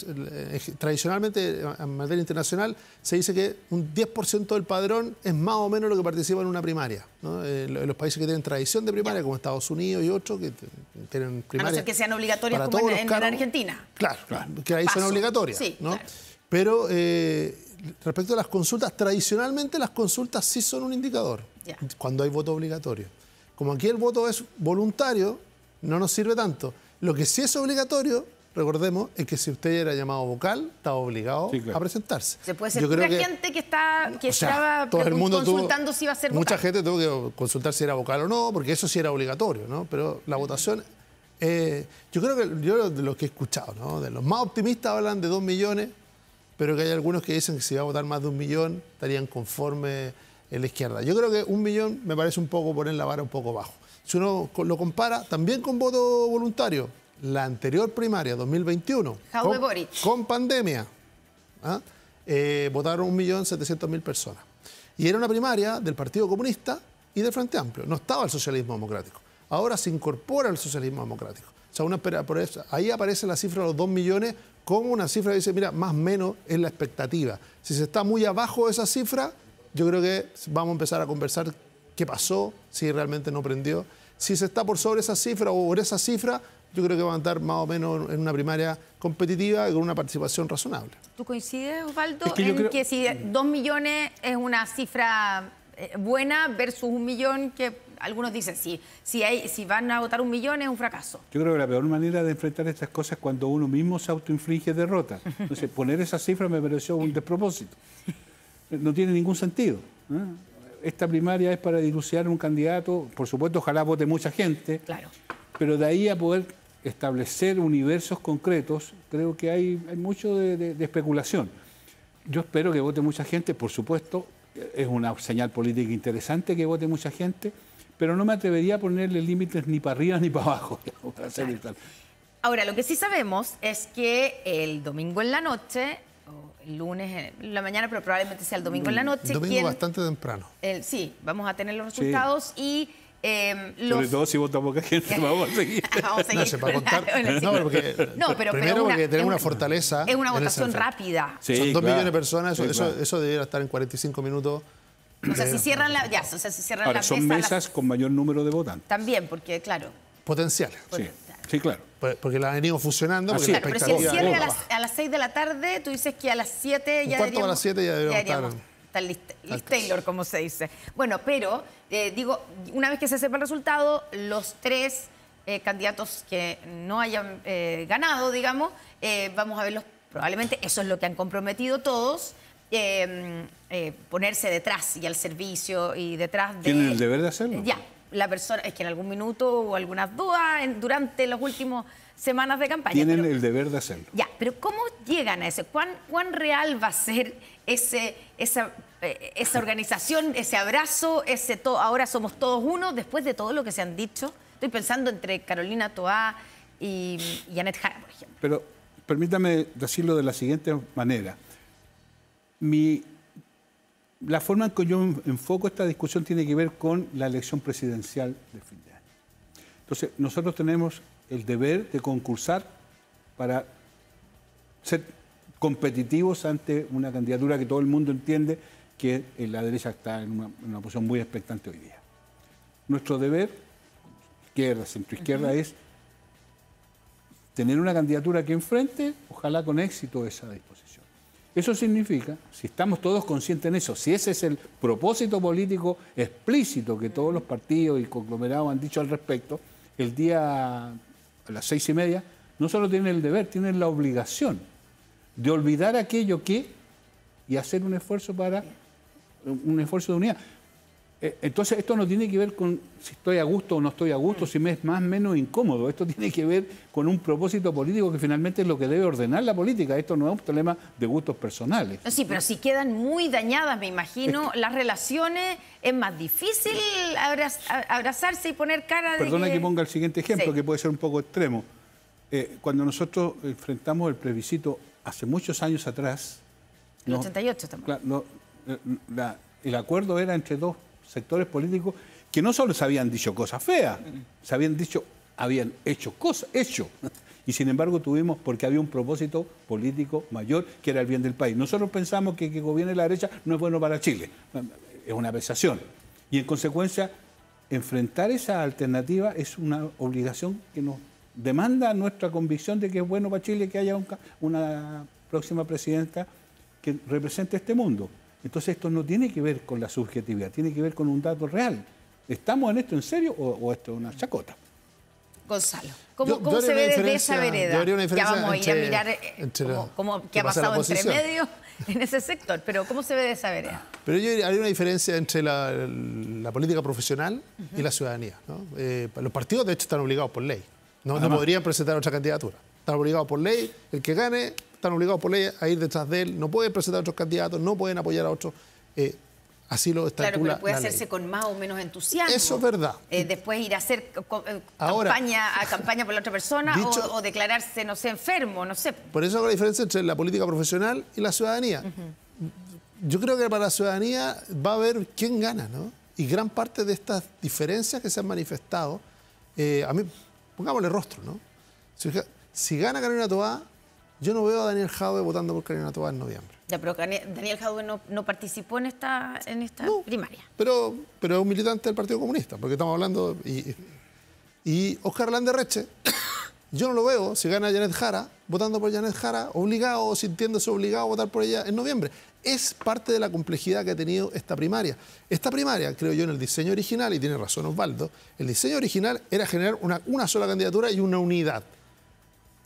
tradicionalmente, en materia internacional, se dice que un 10% del padrón es más o menos lo que participa en una primaria, ¿no? En los países que tienen tradición de primaria, como Estados Unidos y otros, que tienen primaria. A no ser que sean obligatorias como en Argentina. Claro, que ahí son obligatorias, sí, ¿no? Claro. Pero respecto a las consultas, tradicionalmente las consultas sí son un indicador, cuando hay voto obligatorio. Como aquí el voto es voluntario, no nos sirve tanto. Lo que sí es obligatorio, recordemos, es que si usted era llamado vocal, estaba obligado a presentarse. Se puede ser pura gente que estaba consultando si iba a ser vocal. Mucha gente tuvo que consultar si era vocal o no, porque eso sí era obligatorio, ¿no? Pero la votación, yo creo que yo de lo que he escuchado, ¿no? De los más optimistas hablan de 2 millones, pero que hay algunos que dicen que si va a votar más de 1 millón, estarían conformes en la izquierda. Yo creo que 1 millón me parece un poco poner la vara un poco bajo. Si uno lo compara también con voto voluntario, la anterior primaria, 2021, con pandemia, votaron 1.700.000 personas. Y era una primaria del Partido Comunista y del Frente Amplio. No estaba el socialismo democrático. Ahora se incorpora el socialismo democrático. O sea, por eso, ahí aparece la cifra de los 2 millones como una cifra que dice, mira, más o menos es la expectativa. Si se está muy abajo de esa cifra, yo creo que vamos a empezar a conversar qué pasó, si realmente no prendió. Si se está por sobre esa cifra o por esa cifra, yo creo que van a estar más o menos en una primaria competitiva y con una participación razonable. ¿Tú coincides, Osvaldo, que si 2 millones es una cifra buena versus 1 millón que algunos dicen si van a votar 1 millón es un fracaso? Yo creo que la peor manera de enfrentar estas cosas es cuando uno mismo se autoinflige derrota. Entonces, poner esa cifra me pareció un despropósito. No tiene ningún sentido. esta primaria es para dilucidar un candidato, por supuesto, ojalá vote mucha gente, Claro. pero de ahí a poder establecer universos concretos, creo que hay mucho de especulación. Yo espero que vote mucha gente, por supuesto, es una señal política interesante que vote mucha gente, pero no me atrevería a ponerle límites ni para arriba ni para abajo. Para hacer tal. Ahora, lo que sí sabemos es que el domingo en la noche, o el lunes en la mañana, pero probablemente sea el domingo en la noche. Domingo bastante temprano. Sí, vamos a tener los resultados y Sobre todo si vota poca gente, vamos a seguir. Vamos a seguir. No se va a contar. Pero primero porque tenemos una fortaleza. Es una en el votación centro. rápida. Sí, Son 2 claro. millones de personas, Sí, claro. eso debería estar en 45 minutos. O sea, si cierran si cierran Ahora, las son mesas con mayor número de votantes. también, porque claro. Potenciales. Sí, sí, claro. Porque la han venido funcionando. Así Porque es. la Pero si el expectativa cierre es baja. a las 6 de la tarde, tú dices que a las 7 ya Un cuarto a las 7 ya deberíamos estar Liz Taylor, como se dice. Bueno, pero digo, una vez que se sepa el resultado, los 3 candidatos que no hayan ganado, digamos, vamos a verlos, probablemente eso es lo que han comprometido todos, ponerse detrás y al servicio y detrás de... ¿Tienen el deber de hacerlo? Ya, la persona, es que en algún minuto hubo algunas dudas durante las últimas semanas de campaña. Tienen pero- el deber de hacerlo. ya, pero ¿cómo llegan a eso? ¿Cuán real va a ser esa organización, ese abrazo, ahora somos todos uno, después de todo lo que se han dicho? Estoy pensando entre Carolina Toá y Janet Jara, por ejemplo. Pero permítame decirlo de la siguiente manera. La forma en que yo enfoco esta discusión tiene que ver con la elección presidencial de fin de año. Entonces, nosotros tenemos el deber de concursar para ser competitivos ante una candidatura que todo el mundo entiende que la derecha está en una posición muy expectante hoy día. Nuestro deber, izquierda, centroizquierda, es tener una candidatura que enfrente, ojalá con éxito, esa disposición. Eso significa, si estamos todos conscientes en eso, si ese es el propósito político explícito que todos los partidos y conglomerados han dicho al respecto, el día a las 6:30, no solo tienen el deber, tienen la obligación de olvidar aquello y hacer un esfuerzo de unidad. Entonces, esto no tiene que ver con si estoy a gusto o no estoy a gusto, si me es más o menos incómodo. Esto tiene que ver con un propósito político que finalmente es lo que debe ordenar la política. Esto no es un problema de gustos personales. No, sí, pero si quedan muy dañadas, me imagino, las relaciones, es más difícil abrazarse y poner cara de Perdona que ponga el siguiente ejemplo, Sí. que puede ser un poco extremo. Cuando nosotros enfrentamos el plebiscito hace muchos años atrás, El no, 88 también. el acuerdo era entre dos sectores políticos que no solo se habían dicho cosas feas, habían hecho cosas, y sin embargo tuvimos, porque había un propósito político mayor que era el bien del país. Nosotros pensamos que gobierne la derecha no es bueno para Chile, es una apreciación, y en consecuencia enfrentar esa alternativa es una obligación que nos demanda nuestra convicción de que es bueno para Chile que haya una próxima presidenta que represente este mundo. Entonces esto no tiene que ver con la subjetividad, tiene que ver con un dato real. ¿Estamos en esto en serio o esto es una chacota? Gonzalo, Yo ¿cómo haría se una ve desde diferencia- esa vereda? yo haría una Ya diferencia vamos a ir a entre- mirar entre qué ha pasa en la pasado entre oposición. medio en ese sector, pero ¿cómo se ve de esa vereda? Pero yo haría una diferencia entre la política profesional y la ciudadanía, ¿no? Los partidos, de hecho, están obligados por ley. No podrían presentar otra candidatura. Están obligados por ley. El que gane, están obligados por ley a ir detrás de él. No pueden presentar otros candidatos, no pueden apoyar a otros. Así lo Claro, estipula pero puede la ley. hacerse con más o menos entusiasmo. Eso es verdad. Después ir a hacer Ahora, campaña por la otra persona dicho- o declararse, no sé, enfermo, no sé. Por eso hago la diferencia entre la política profesional y la ciudadanía. Yo creo que para la ciudadanía va a haber quién gana, ¿no? Y gran parte de estas diferencias que se han manifestado, a mí, pongámosle rostro, ¿no? Si gana Carolina Toá, yo no veo a Daniel Jadwe votando por Carolina Toá en noviembre. Ya, pero Daniel Jadwe no participó en esta No, primaria. Pero es un militante del Partido Comunista, porque estamos hablando... Y Óscar Landerreche, yo no lo veo, si gana Janet Jara, votando por Janet Jara, obligado o sintiéndose obligado a votar por ella en noviembre. Es parte de la complejidad que ha tenido esta primaria. Esta primaria, creo yo, en el diseño original, y tiene razón Osvaldo, el diseño original era generar una sola candidatura y una unidad.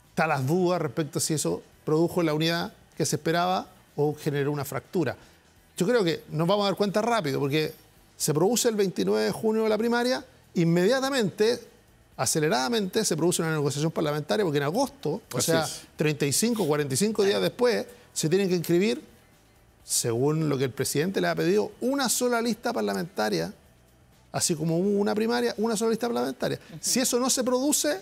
Están las dudas respecto a si eso produjo la unidad que se esperaba o generó una fractura. Yo creo que nos vamos a dar cuenta rápido, porque Se produce el 29 de junio la primaria, inmediatamente, aceleradamente, se produce una negociación parlamentaria, porque en agosto, o sea, 35, 45 días después, se tienen que inscribir, según lo que el presidente le ha pedido, una sola lista parlamentaria, así como hubo una primaria, una sola lista parlamentaria. Si eso no se produce,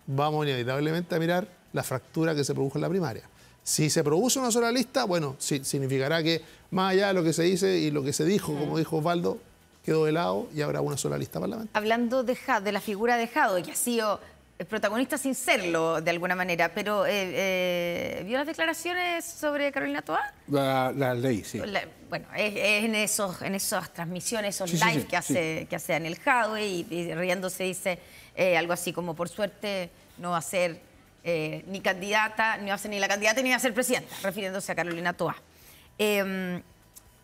vamos inevitablemente a mirar la fractura que se produjo en la primaria. Si se produce una sola lista, bueno, sí, significará que más allá de lo que se dice y lo que se dijo, como dijo Osvaldo, quedó de lado y habrá una sola lista parlamentaria. Hablando de la figura de Jadwe, que ha sido protagonista sin serlo de alguna manera, pero ¿vio las declaraciones sobre Carolina Toá? La ley, sí. Bueno, es en esas transmisiones, esos live que hace en el Jadwe y riéndose dice algo así como, por suerte no va a ser ni candidata, ni va a ser ni la candidata ni va a ser presidenta, refiriéndose a Carolina Toá.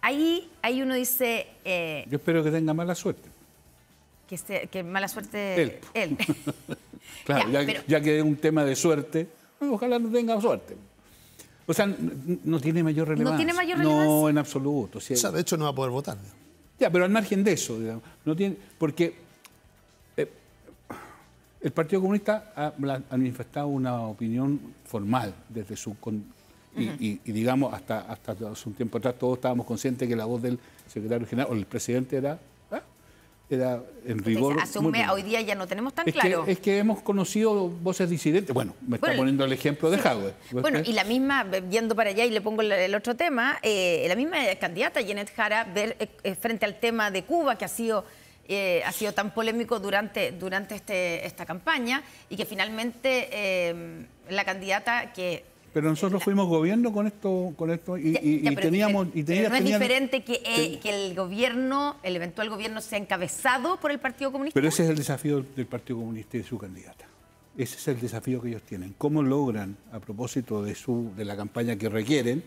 Ahí uno dice... Yo espero que tenga mala suerte. Que mala suerte él. Claro, ya que es un tema de suerte, ojalá no tenga suerte. O sea, no tiene mayor relevancia. ¿No tiene mayor relevancia? No, en absoluto. Sí. O sea, de hecho no va a poder votar. Ya, pero al margen de eso, digamos, no tiene, porque el Partido Comunista ha manifestado una opinión formal desde su... Y digamos, hasta hace un tiempo atrás todos estábamos conscientes que la voz del secretario general o el presidente era en rigor... Hace un mes, hoy día ya no tenemos tan claro. Es que hemos conocido voces disidentes. Bueno, me está poniendo el ejemplo de Jadwe. Bueno, y la misma, yendo para allá y le pongo el otro tema, la misma candidata, Janet Jara, frente al tema de Cuba, que ha sido tan polémico durante esta campaña, y que finalmente la candidata que... Pero nosotros fuimos gobierno con esto y teníamos... Pero no es diferente que el gobierno, el eventual gobierno, sea encabezado por el Partido Comunista. Pero ese es el desafío del Partido Comunista y de su candidata. Ese es el desafío que ellos tienen. ¿Cómo logran, a propósito de la campaña que requieren,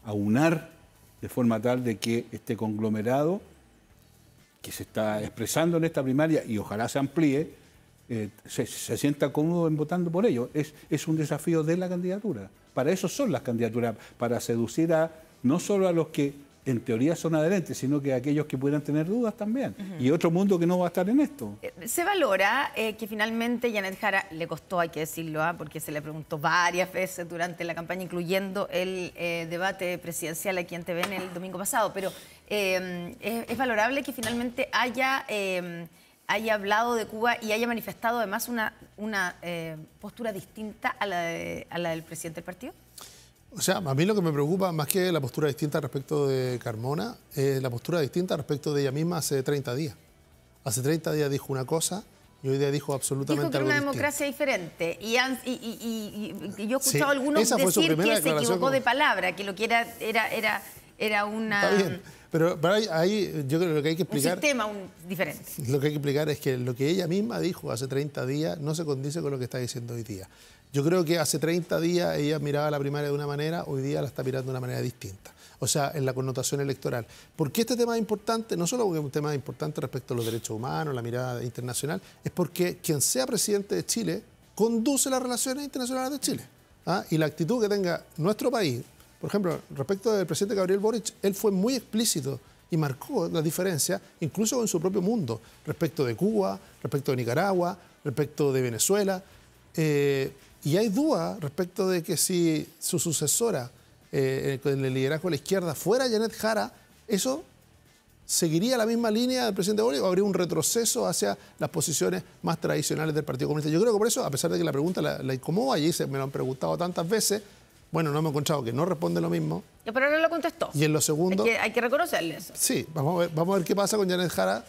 aunar de forma tal de que este conglomerado que se está expresando en esta primaria y ojalá se amplíe, se sienta cómodo en votando por ello? Es un desafío de la candidatura. Para eso son las candidaturas, para seducir no solo a los que en teoría son adherentes, sino que a aquellos que puedan tener dudas también. Y otro mundo que no va a estar en esto. Se valora que finalmente Janet Jara, le costó, hay que decirlo, porque se le preguntó varias veces durante la campaña, incluyendo el debate presidencial aquí en TVN el domingo pasado, pero es valorable que finalmente haya hablado de Cuba y haya manifestado además una postura distinta a la del presidente del partido. O sea, a mí lo que me preocupa más que la postura distinta respecto de Carmona es la postura distinta respecto de ella misma hace 30 días. Hace 30 días dijo una cosa y hoy día dijo absolutamente algo distinto. Dijo que era una democracia diferente y yo he escuchado a algunos decir que se equivocó de palabra, que lo que era una... Está bien. Pero ahí yo creo que lo que hay que explicar... Un sistema diferente. Lo que hay que explicar es que lo que ella misma dijo hace 30 días no se condice con lo que está diciendo hoy día. Yo creo que hace 30 días ella miraba la primaria de una manera, hoy día la está mirando de una manera distinta. O sea, en la connotación electoral. ¿Por qué este tema es importante? No solo porque es un tema importante respecto a los derechos humanos, la mirada internacional, es porque quien sea presidente de Chile conduce las relaciones internacionales de Chile. Y la actitud que tenga nuestro país, por ejemplo, respecto del presidente Gabriel Boric, él fue muy explícito y marcó las diferencias, incluso con su propio mundo, respecto de Cuba, respecto de Nicaragua, respecto de Venezuela. Y hay dudas respecto de que si su sucesora con el liderazgo de la izquierda fuera Janet Jara, eso seguiría la misma línea del presidente Boric o habría un retroceso hacia las posiciones más tradicionales del Partido Comunista. Yo creo que por eso, a pesar de que la pregunta la incomoda, y me lo han preguntado tantas veces, bueno, no me he encontrado que no responde lo mismo. Pero ahora lo contestó. Y en lo segundo... Hay que reconocerle eso. Sí, vamos a ver qué pasa con Janet Jara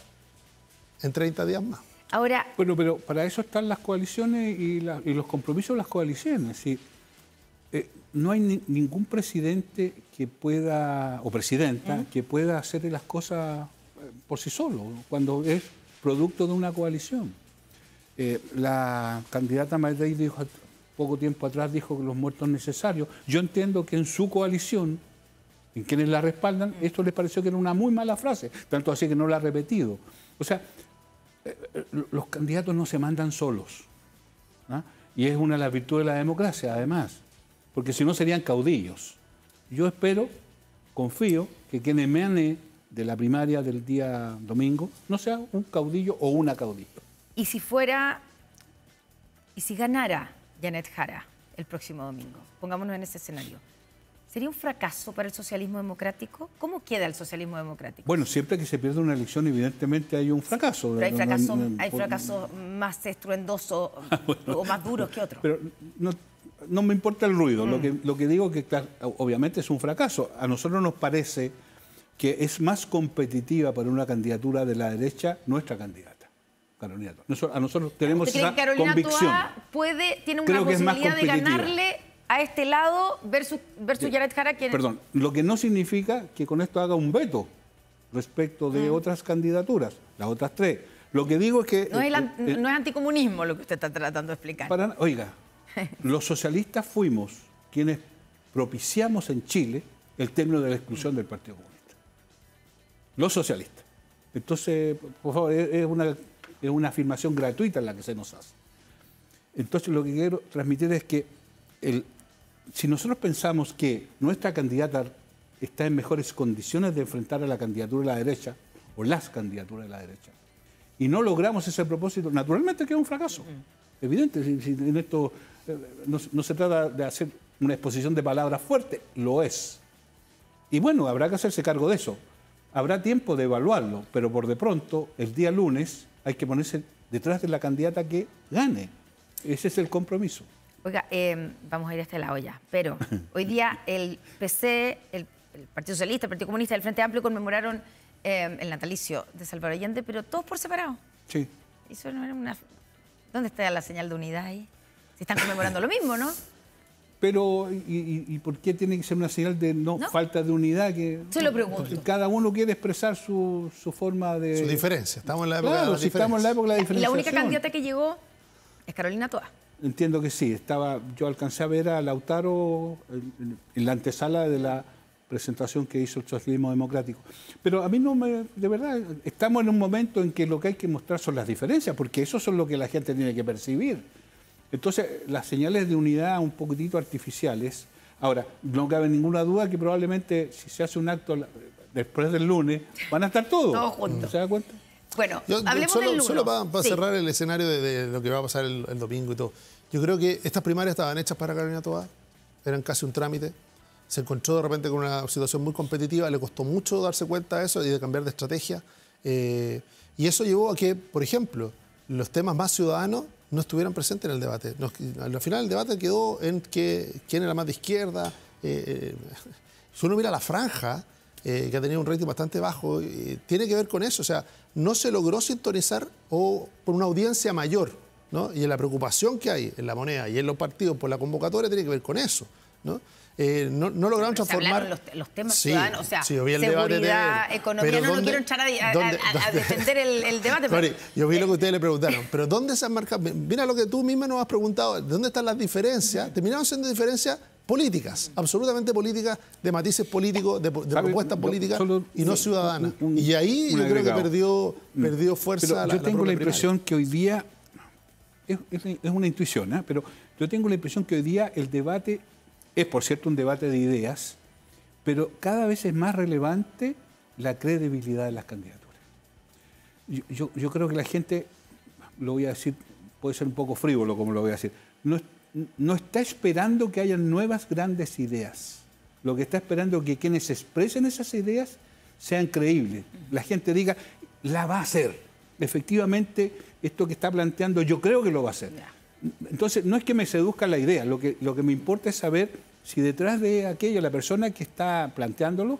en 30 días más. Ahora... Bueno, pero para eso están las coaliciones y los compromisos de las coaliciones. ¿Sí? No hay ningún presidente que pueda, o presidenta, que pueda hacer las cosas por sí solo, cuando es producto de una coalición. La candidata Maidei dijo... poco tiempo atrás dijo que los muertos necesarios. Yo entiendo que en su coalición, en quienes la respaldan, esto les pareció que era una muy mala frase, tanto así que no la ha repetido. O sea, los candidatos no se mandan solos. Y es una de las virtudes de la democracia, además, porque si no serían caudillos. Yo espero, confío, que quien emane de la primaria del día domingo no sea un caudillo o una caudilla. Y si ganara Janet Jara el próximo domingo, pongámonos en ese escenario, ¿sería un fracaso para el socialismo democrático? ¿Cómo queda el socialismo democrático? Bueno, siempre que se pierde una elección, evidentemente hay un fracaso. Pero hay fracasos más estruendosos o más duros que otros. Pero no me importa el ruido. Lo que digo es que claro, obviamente es un fracaso. A nosotros nos parece que es más competitiva para una candidatura de la derecha nuestra candidata, Carolina Toá. A nosotros tenemos ¿Usted cree esa que Carolina convicción. Toá tiene una Creo que es más posibilidad de competitiva. ganarle a este lado versus Janet Jara? Perdón, lo que no significa que con esto haga un veto respecto de otras candidaturas, las otras tres. Lo que digo es que... No es anticomunismo lo que usted está tratando de explicar. Oiga, los socialistas fuimos quienes propiciamos en Chile el término de la exclusión del Partido Comunista. Los socialistas. Entonces, por favor, es una afirmación gratuita la que se nos hace. Entonces, lo que quiero transmitir es que si nosotros pensamos que nuestra candidata está en mejores condiciones de enfrentar a la candidatura de la derecha o las candidaturas de la derecha, y no logramos ese propósito, naturalmente queda un fracaso. Evidente, si en esto no se trata de hacer una exposición de palabras fuertes, lo es. Y bueno, habrá que hacerse cargo de eso. Habrá tiempo de evaluarlo, pero por de pronto, el día lunes, hay que ponerse detrás de la candidata que gane. Ese es el compromiso. Oiga, vamos a ir a este lado ya, pero hoy día el PC, el Partido Socialista, el Partido Comunista y el Frente Amplio conmemoraron el natalicio de Salvador Allende, pero todos por separado. Sí. Eso no era una... ¿Dónde está la señal de unidad ahí? Si están conmemorando lo mismo, ¿no? Pero, ¿y por qué tiene que ser una señal de ¿No? falta de unidad? Se lo pregunto. Cada uno quiere expresar su forma de... Su diferencia. Estamos en la época claro, de la si estamos en la época de la Y diferenciación. la única candidata que llegó es Carolina Toá. Entiendo que sí. Yo alcancé a ver a Lautaro en la antesala de la presentación que hizo el socialismo democrático. Pero a mí de verdad, estamos en un momento en que lo que hay que mostrar son las diferencias, porque eso son lo que la gente tiene que percibir. Entonces, las señales de unidad un poquitito artificiales. Ahora, no cabe ninguna duda que probablemente si se hace un acto después del lunes, van a estar todos juntos. ¿Se da cuenta? Bueno, hablemos del lunes. Solo para cerrar el escenario de lo que va a pasar el domingo y todo. Yo creo que estas primarias estaban hechas para Carolina Toá, eran casi un trámite. Se encontró de repente con una situación muy competitiva, le costó mucho darse cuenta de eso y de cambiar de estrategia. Y eso llevó a que, por ejemplo, los temas más ciudadanos no estuvieran presentes en el debate. Al final el debate quedó en quién era más de izquierda. Si uno mira la franja, que ha tenido un rating bastante bajo, tiene que ver con eso. O sea, no se logró sintonizar por una audiencia mayor, ¿no? Y en la preocupación que hay en la moneda y en los partidos por la convocatoria tiene que ver con eso, ¿no? No lograron transformar los temas ciudadanos, o sea, sí, yo vi el seguridad, debate economía, no quiero entrar a defender el debate. Pero... Yo vi lo que ustedes le preguntaron, pero ¿dónde se han marcado? Mira lo que tú misma nos has preguntado, ¿dónde están las diferencias? Terminaron siendo diferencias políticas, absolutamente políticas, de matices políticos, de propuestas políticas y no ciudadanas. Y ahí yo creo que perdió fuerza. Pero yo tengo la impresión que hoy día, es una intuición, pero yo tengo la impresión que hoy día el debate es, por cierto, un debate de ideas, pero cada vez es más relevante la credibilidad de las candidaturas. Yo creo que la gente, lo voy a decir, puede ser un poco frívolo como lo voy a decir, no está esperando que haya nuevas grandes ideas. Lo que está esperando es que quienes expresen esas ideas sean creíbles. La gente diga, la va a hacer. Efectivamente, esto que está planteando, yo creo que lo va a hacer. Entonces, no es que me seduzca la idea, lo que me importa es saber si detrás de aquello la persona que está planteándolo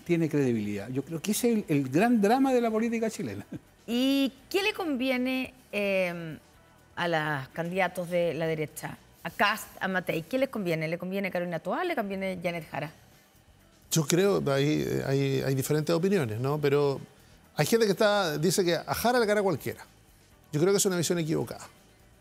tiene credibilidad. Yo creo que ese es el gran drama de la política chilena. ¿Y qué le conviene a los candidatos de la derecha? A Kast, a Matei, ¿qué les conviene? ¿Le conviene Carolina Toá o le conviene Janet Jara? Yo creo que hay diferentes opiniones, ¿no? Pero hay gente que dice que a Jara le gana cualquiera. Yo creo que es una visión equivocada.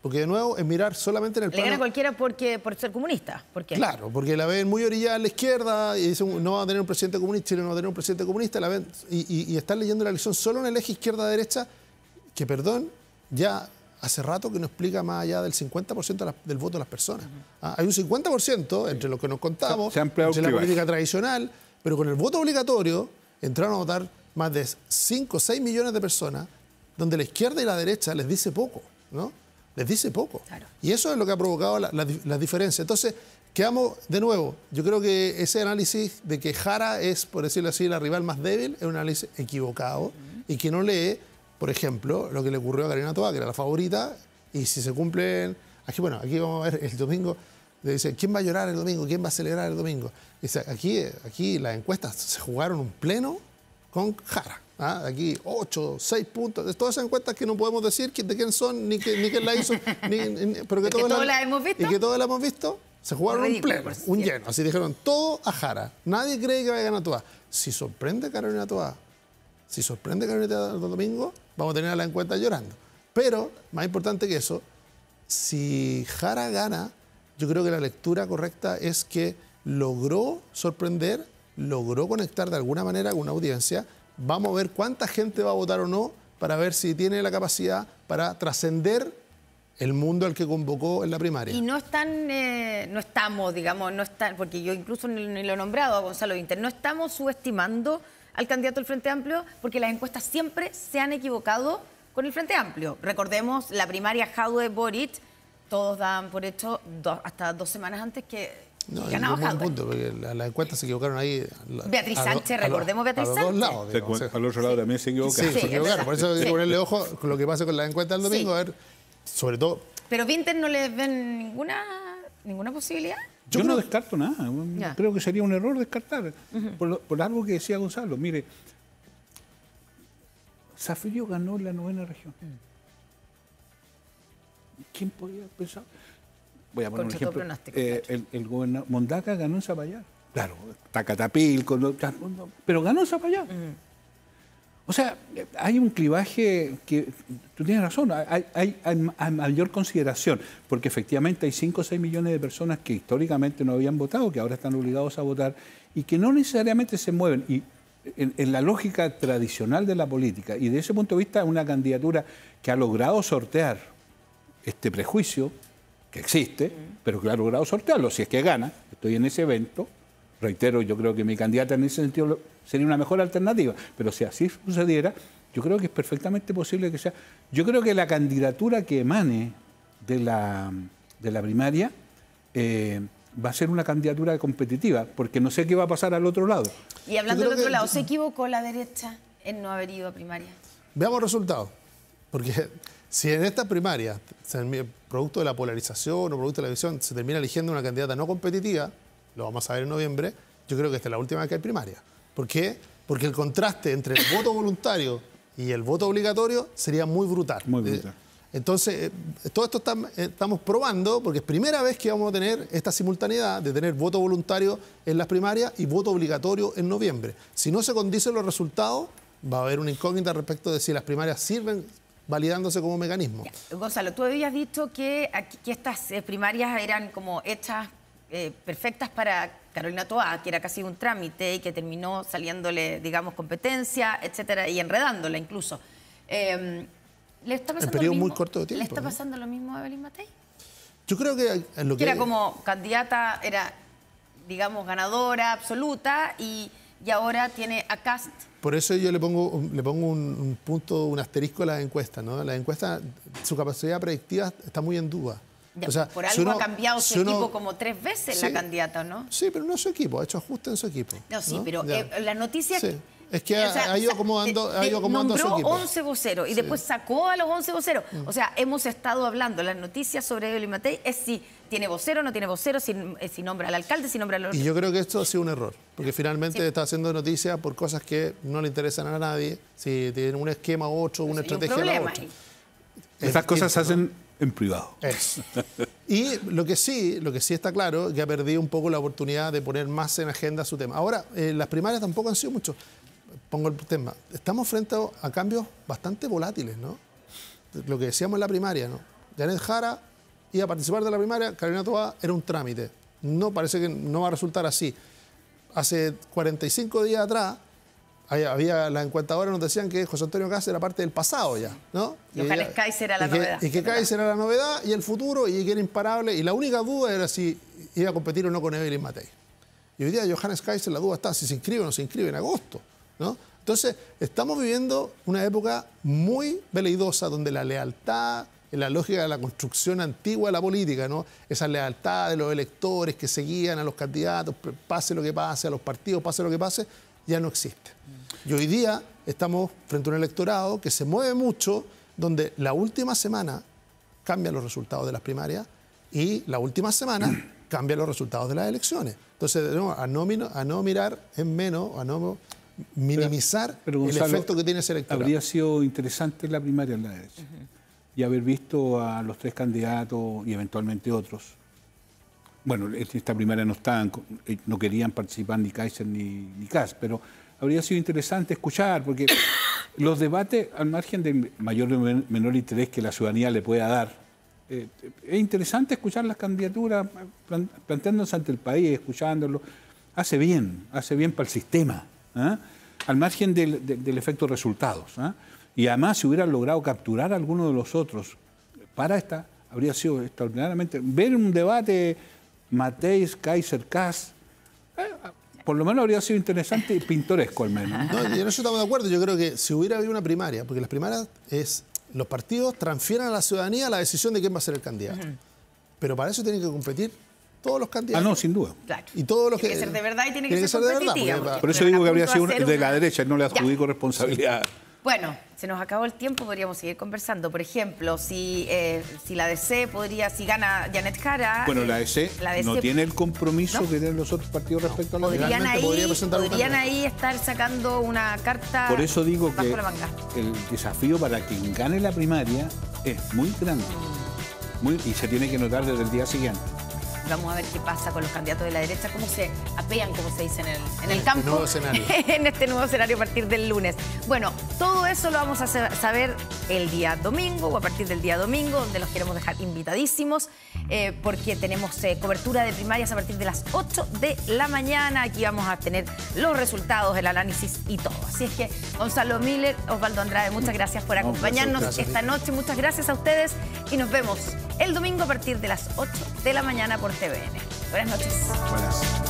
Porque de nuevo es mirar solamente en el plano... ¿Le gana cualquiera por ser comunista? ¿Por qué? Claro, porque la ven muy orillada a la izquierda y dicen no va a tener un presidente comunista, Chile no va a tener un presidente comunista, la ven, y están leyendo la elección solo en el eje izquierda-derecha, que perdón, ya hace rato que no explica más allá del 50% del voto de las personas. Hay un 50% entre lo que nos contamos, entre la política tradicional, pero con el voto obligatorio entraron a votar más de 5 o 6 millones de personas, donde la izquierda y la derecha les dice poco, ¿no? Les dice poco. Claro. Y eso es lo que ha provocado las diferencias. Entonces, quedamos de nuevo. Yo creo que ese análisis de que Jara es, por decirlo así, la rival más débil, es un análisis equivocado y que no lee, por ejemplo, lo que le ocurrió a Carolina Toá, que era la favorita, y si se cumplen... Aquí, bueno, aquí vamos a ver el domingo. Dice, ¿quién va a llorar el domingo? ¿Quién va a celebrar el domingo? Dice, aquí las encuestas se jugaron un pleno con Jara. ¿Ah? Aquí 8, 6 puntos. De todas esas encuestas que no podemos decir de quién son, ni quién la hizo, pero que todas las hemos visto. Y que todas las hemos visto, se jugaron un pleno, un lleno. Así dijeron, todo a Jara. Nadie cree que vaya a ganar Toá. Si sorprende Carolina Toá, el domingo, vamos a tener a la encuesta llorando. Pero, más importante que eso, si Jara gana, yo creo que la lectura correcta es que logró sorprender, logró conectar de alguna manera con una audiencia. Vamos a ver cuánta gente va a votar o no para ver si tiene la capacidad para trascender el mundo al que convocó en la primaria. Y no estamos, digamos, porque yo incluso ni lo he nombrado a Gonzalo Vinter, no estamos subestimando al candidato del Frente Amplio porque las encuestas siempre se han equivocado con el Frente Amplio. Recordemos la primaria Jadwe-Boric, todos daban por hecho hasta 2 semanas antes que ganaba Jadwe. Punto, porque las encuestas se equivocaron ahí. Beatriz Sánchez, recordemos Beatriz Sánchez. A los dos lados. Digamos, al otro lado también se equivocaron. Sí, se equivocaron. Por eso hay que ponerle ojo con lo que pasa con las encuestas del domingo. A ver, sobre todo... Pero Vinter no les ven ninguna posibilidad. Yo no descarto nada. Creo que sería un error descartar. Por algo que decía Gonzalo. Mire, Zafiro ganó en la 9ª región. ¿Quién podía pensar? Voy a poner un ejemplo. El gobernador Mondaca ganó en Zapallar. Claro, Tacatapil, pero ganó en Zapallar. O sea, hay un clivaje que, tú tienes razón, hay mayor consideración, porque efectivamente hay 5 o 6 millones de personas que históricamente no habían votado, que ahora están obligados a votar, y que no necesariamente se mueven. Y en la lógica tradicional de la política, y de ese punto de vista, una candidatura que ha logrado sortear este prejuicio que existe, pero que ha logrado sortearlo. Si es que gana, estoy en ese evento, reitero, yo creo que mi candidata en ese sentido sería una mejor alternativa, pero si así sucediera, yo creo que es perfectamente posible que sea. Yo creo que la candidatura que emane de la primaria va a ser una candidatura competitiva, porque no sé qué va a pasar al otro lado. Y hablando del otro lado, ¿se equivocó la derecha en no haber ido a primaria? Veamos resultados, porque si en esta primaria, producto de la polarización o producto de la división, se termina eligiendo una candidata no competitiva, lo vamos a ver en noviembre, yo creo que esta es la última vez que hay primaria. ¿Por qué? Porque el contraste entre el voto voluntario y el voto obligatorio sería muy brutal. Muy brutal. Entonces, todo esto estamos probando, porque es primera vez que vamos a tener esta simultaneidad de tener voto voluntario en las primarias y voto obligatorio en noviembre. Si no se condicen los resultados, va a haber una incógnita respecto de si las primarias sirven validándose como mecanismo. Ya. Gonzalo, tú habías dicho que estas primarias eran como hechas perfectas para Carolina Toá, que era casi un trámite y que terminó saliéndole, digamos, competencia, etcétera, y enredándola incluso. ¿Le está pasando en periodo lo mismo, muy corto de tiempo. ¿Le está pasando lo mismo a Evelyn Matei? Yo creo que en lo que era como candidata, era, digamos, ganadora absoluta y ahora tiene a Kast. Por eso yo le pongo un punto, un asterisco a las encuestas, ¿no? Las encuestas, su capacidad predictiva está muy en duda. Ya, o sea, por algo ha cambiado su equipo como 3 veces sí, la candidata, ¿no? Sí, pero no su equipo, ha hecho ajustes en su equipo. No, sí, ¿no? pero las noticias... Sí. Es que ha ido acomodando a su equipo. 11 voceros y después sacó a los 11 voceros. O sea, hemos estado hablando, las noticias sobre Evelyn Matei es si tiene vocero, no tiene vocero, si nombra al alcalde, si nombra al otro. Y yo creo que esto ha sido un error, porque finalmente está haciendo noticias por cosas que no le interesan a nadie, si tienen un esquema u otro, una estrategia a la otra. Estas cosas se hacen en privado. Eso. Y lo que sí está claro es que ha perdido un poco la oportunidad de poner más en agenda su tema. Ahora, las primarias tampoco han sido mucho. Pongo el tema. Estamos frente a cambios bastante volátiles, ¿no? Lo que decíamos en la primaria, ¿no? Janet Jara iba a participar de la primaria, Carolina Toá era un trámite. No, parece que no va a resultar así. Hace 45 días atrás, las encuestadoras nos decían que José Antonio Kast era parte del pasado ya, ¿no? Y Johannes Kaiser era la novedad. Y que Kaiser era la novedad y el futuro y que era imparable. Y la única duda era si iba a competir o no con Evelyn Matei. Y hoy día Johannes Kaiser, la duda está si se inscribe o no se inscribe en agosto. ¿no? Entonces, estamos viviendo una época muy veleidosa donde la lealtad, en la lógica de la construcción antigua de la política, ¿no? Esa lealtad de los electores que seguían a los candidatos, pase lo que pase, a los partidos, pase lo que pase, ya no existe. Y hoy día estamos frente a un electorado que se mueve mucho, donde la última semana cambian los resultados de las primarias y la última semana cambian los resultados de las elecciones. Entonces, de nuevo, a no mirar en menos, a no minimizar pero Gonzalo, el efecto que tiene ese electorado. Habría sido interesante la primaria en la derecha y haber visto a los 3 candidatos y eventualmente otros. Bueno, en esta primaria no querían participar ni Kaiser ni Kast, pero habría sido interesante escuchar, porque los debates, al margen del mayor o menor interés que la ciudadanía le pueda dar, es interesante escuchar las candidaturas, planteándose ante el país, escuchándolo. Hace bien para el sistema, ¿eh? Al margen del efecto resultados. ¿Eh? Y además, si hubieran logrado capturar a alguno de los otros, habría sido extraordinariamente. Ver un debate Matéis, Kaiser, Kast, por lo menos habría sido interesante y pintoresco al menos. No, y en eso estamos de acuerdo. Yo creo que si hubiera habido una primaria, porque las primarias los partidos transfieren a la ciudadanía la decisión de quién va a ser el candidato. Pero para eso tienen que competir todos los candidatos. No, sin duda. Claro. Y todos los tiene que ser de verdad y tiene que ser de verdad. competitiva. Por eso digo que habría sido de la derecha, no le adjudico responsabilidad. Bueno, se nos acabó el tiempo, podríamos seguir conversando. Por ejemplo, si la DC si gana Janet Jara... Bueno, la DC no tiene el compromiso que tienen los otros partidos respecto a la podrían ahí estar sacando una carta. Por eso digo bajo que la manga. el desafío para quien gane la primaria es muy grande. Y se tiene que notar desde el día siguiente. Vamos a ver qué pasa con los candidatos de la derecha, cómo se apean, como se dice en el campo, nuevo escenario. en este nuevo escenario a partir del lunes. Bueno, todo eso lo vamos a saber el día domingo o a partir del día domingo, donde los queremos dejar invitadísimos, porque tenemos cobertura de primarias a partir de las 8 de la mañana. Aquí vamos a tener los resultados, el análisis y todo. Así es que, Gonzalo Miller, Osvaldo Andrade, muchas gracias por acompañarnos esta noche. Muchas gracias a ustedes y nos vemos el domingo a partir de las 8 de la mañana por TVN. Buenas noches. Buenas.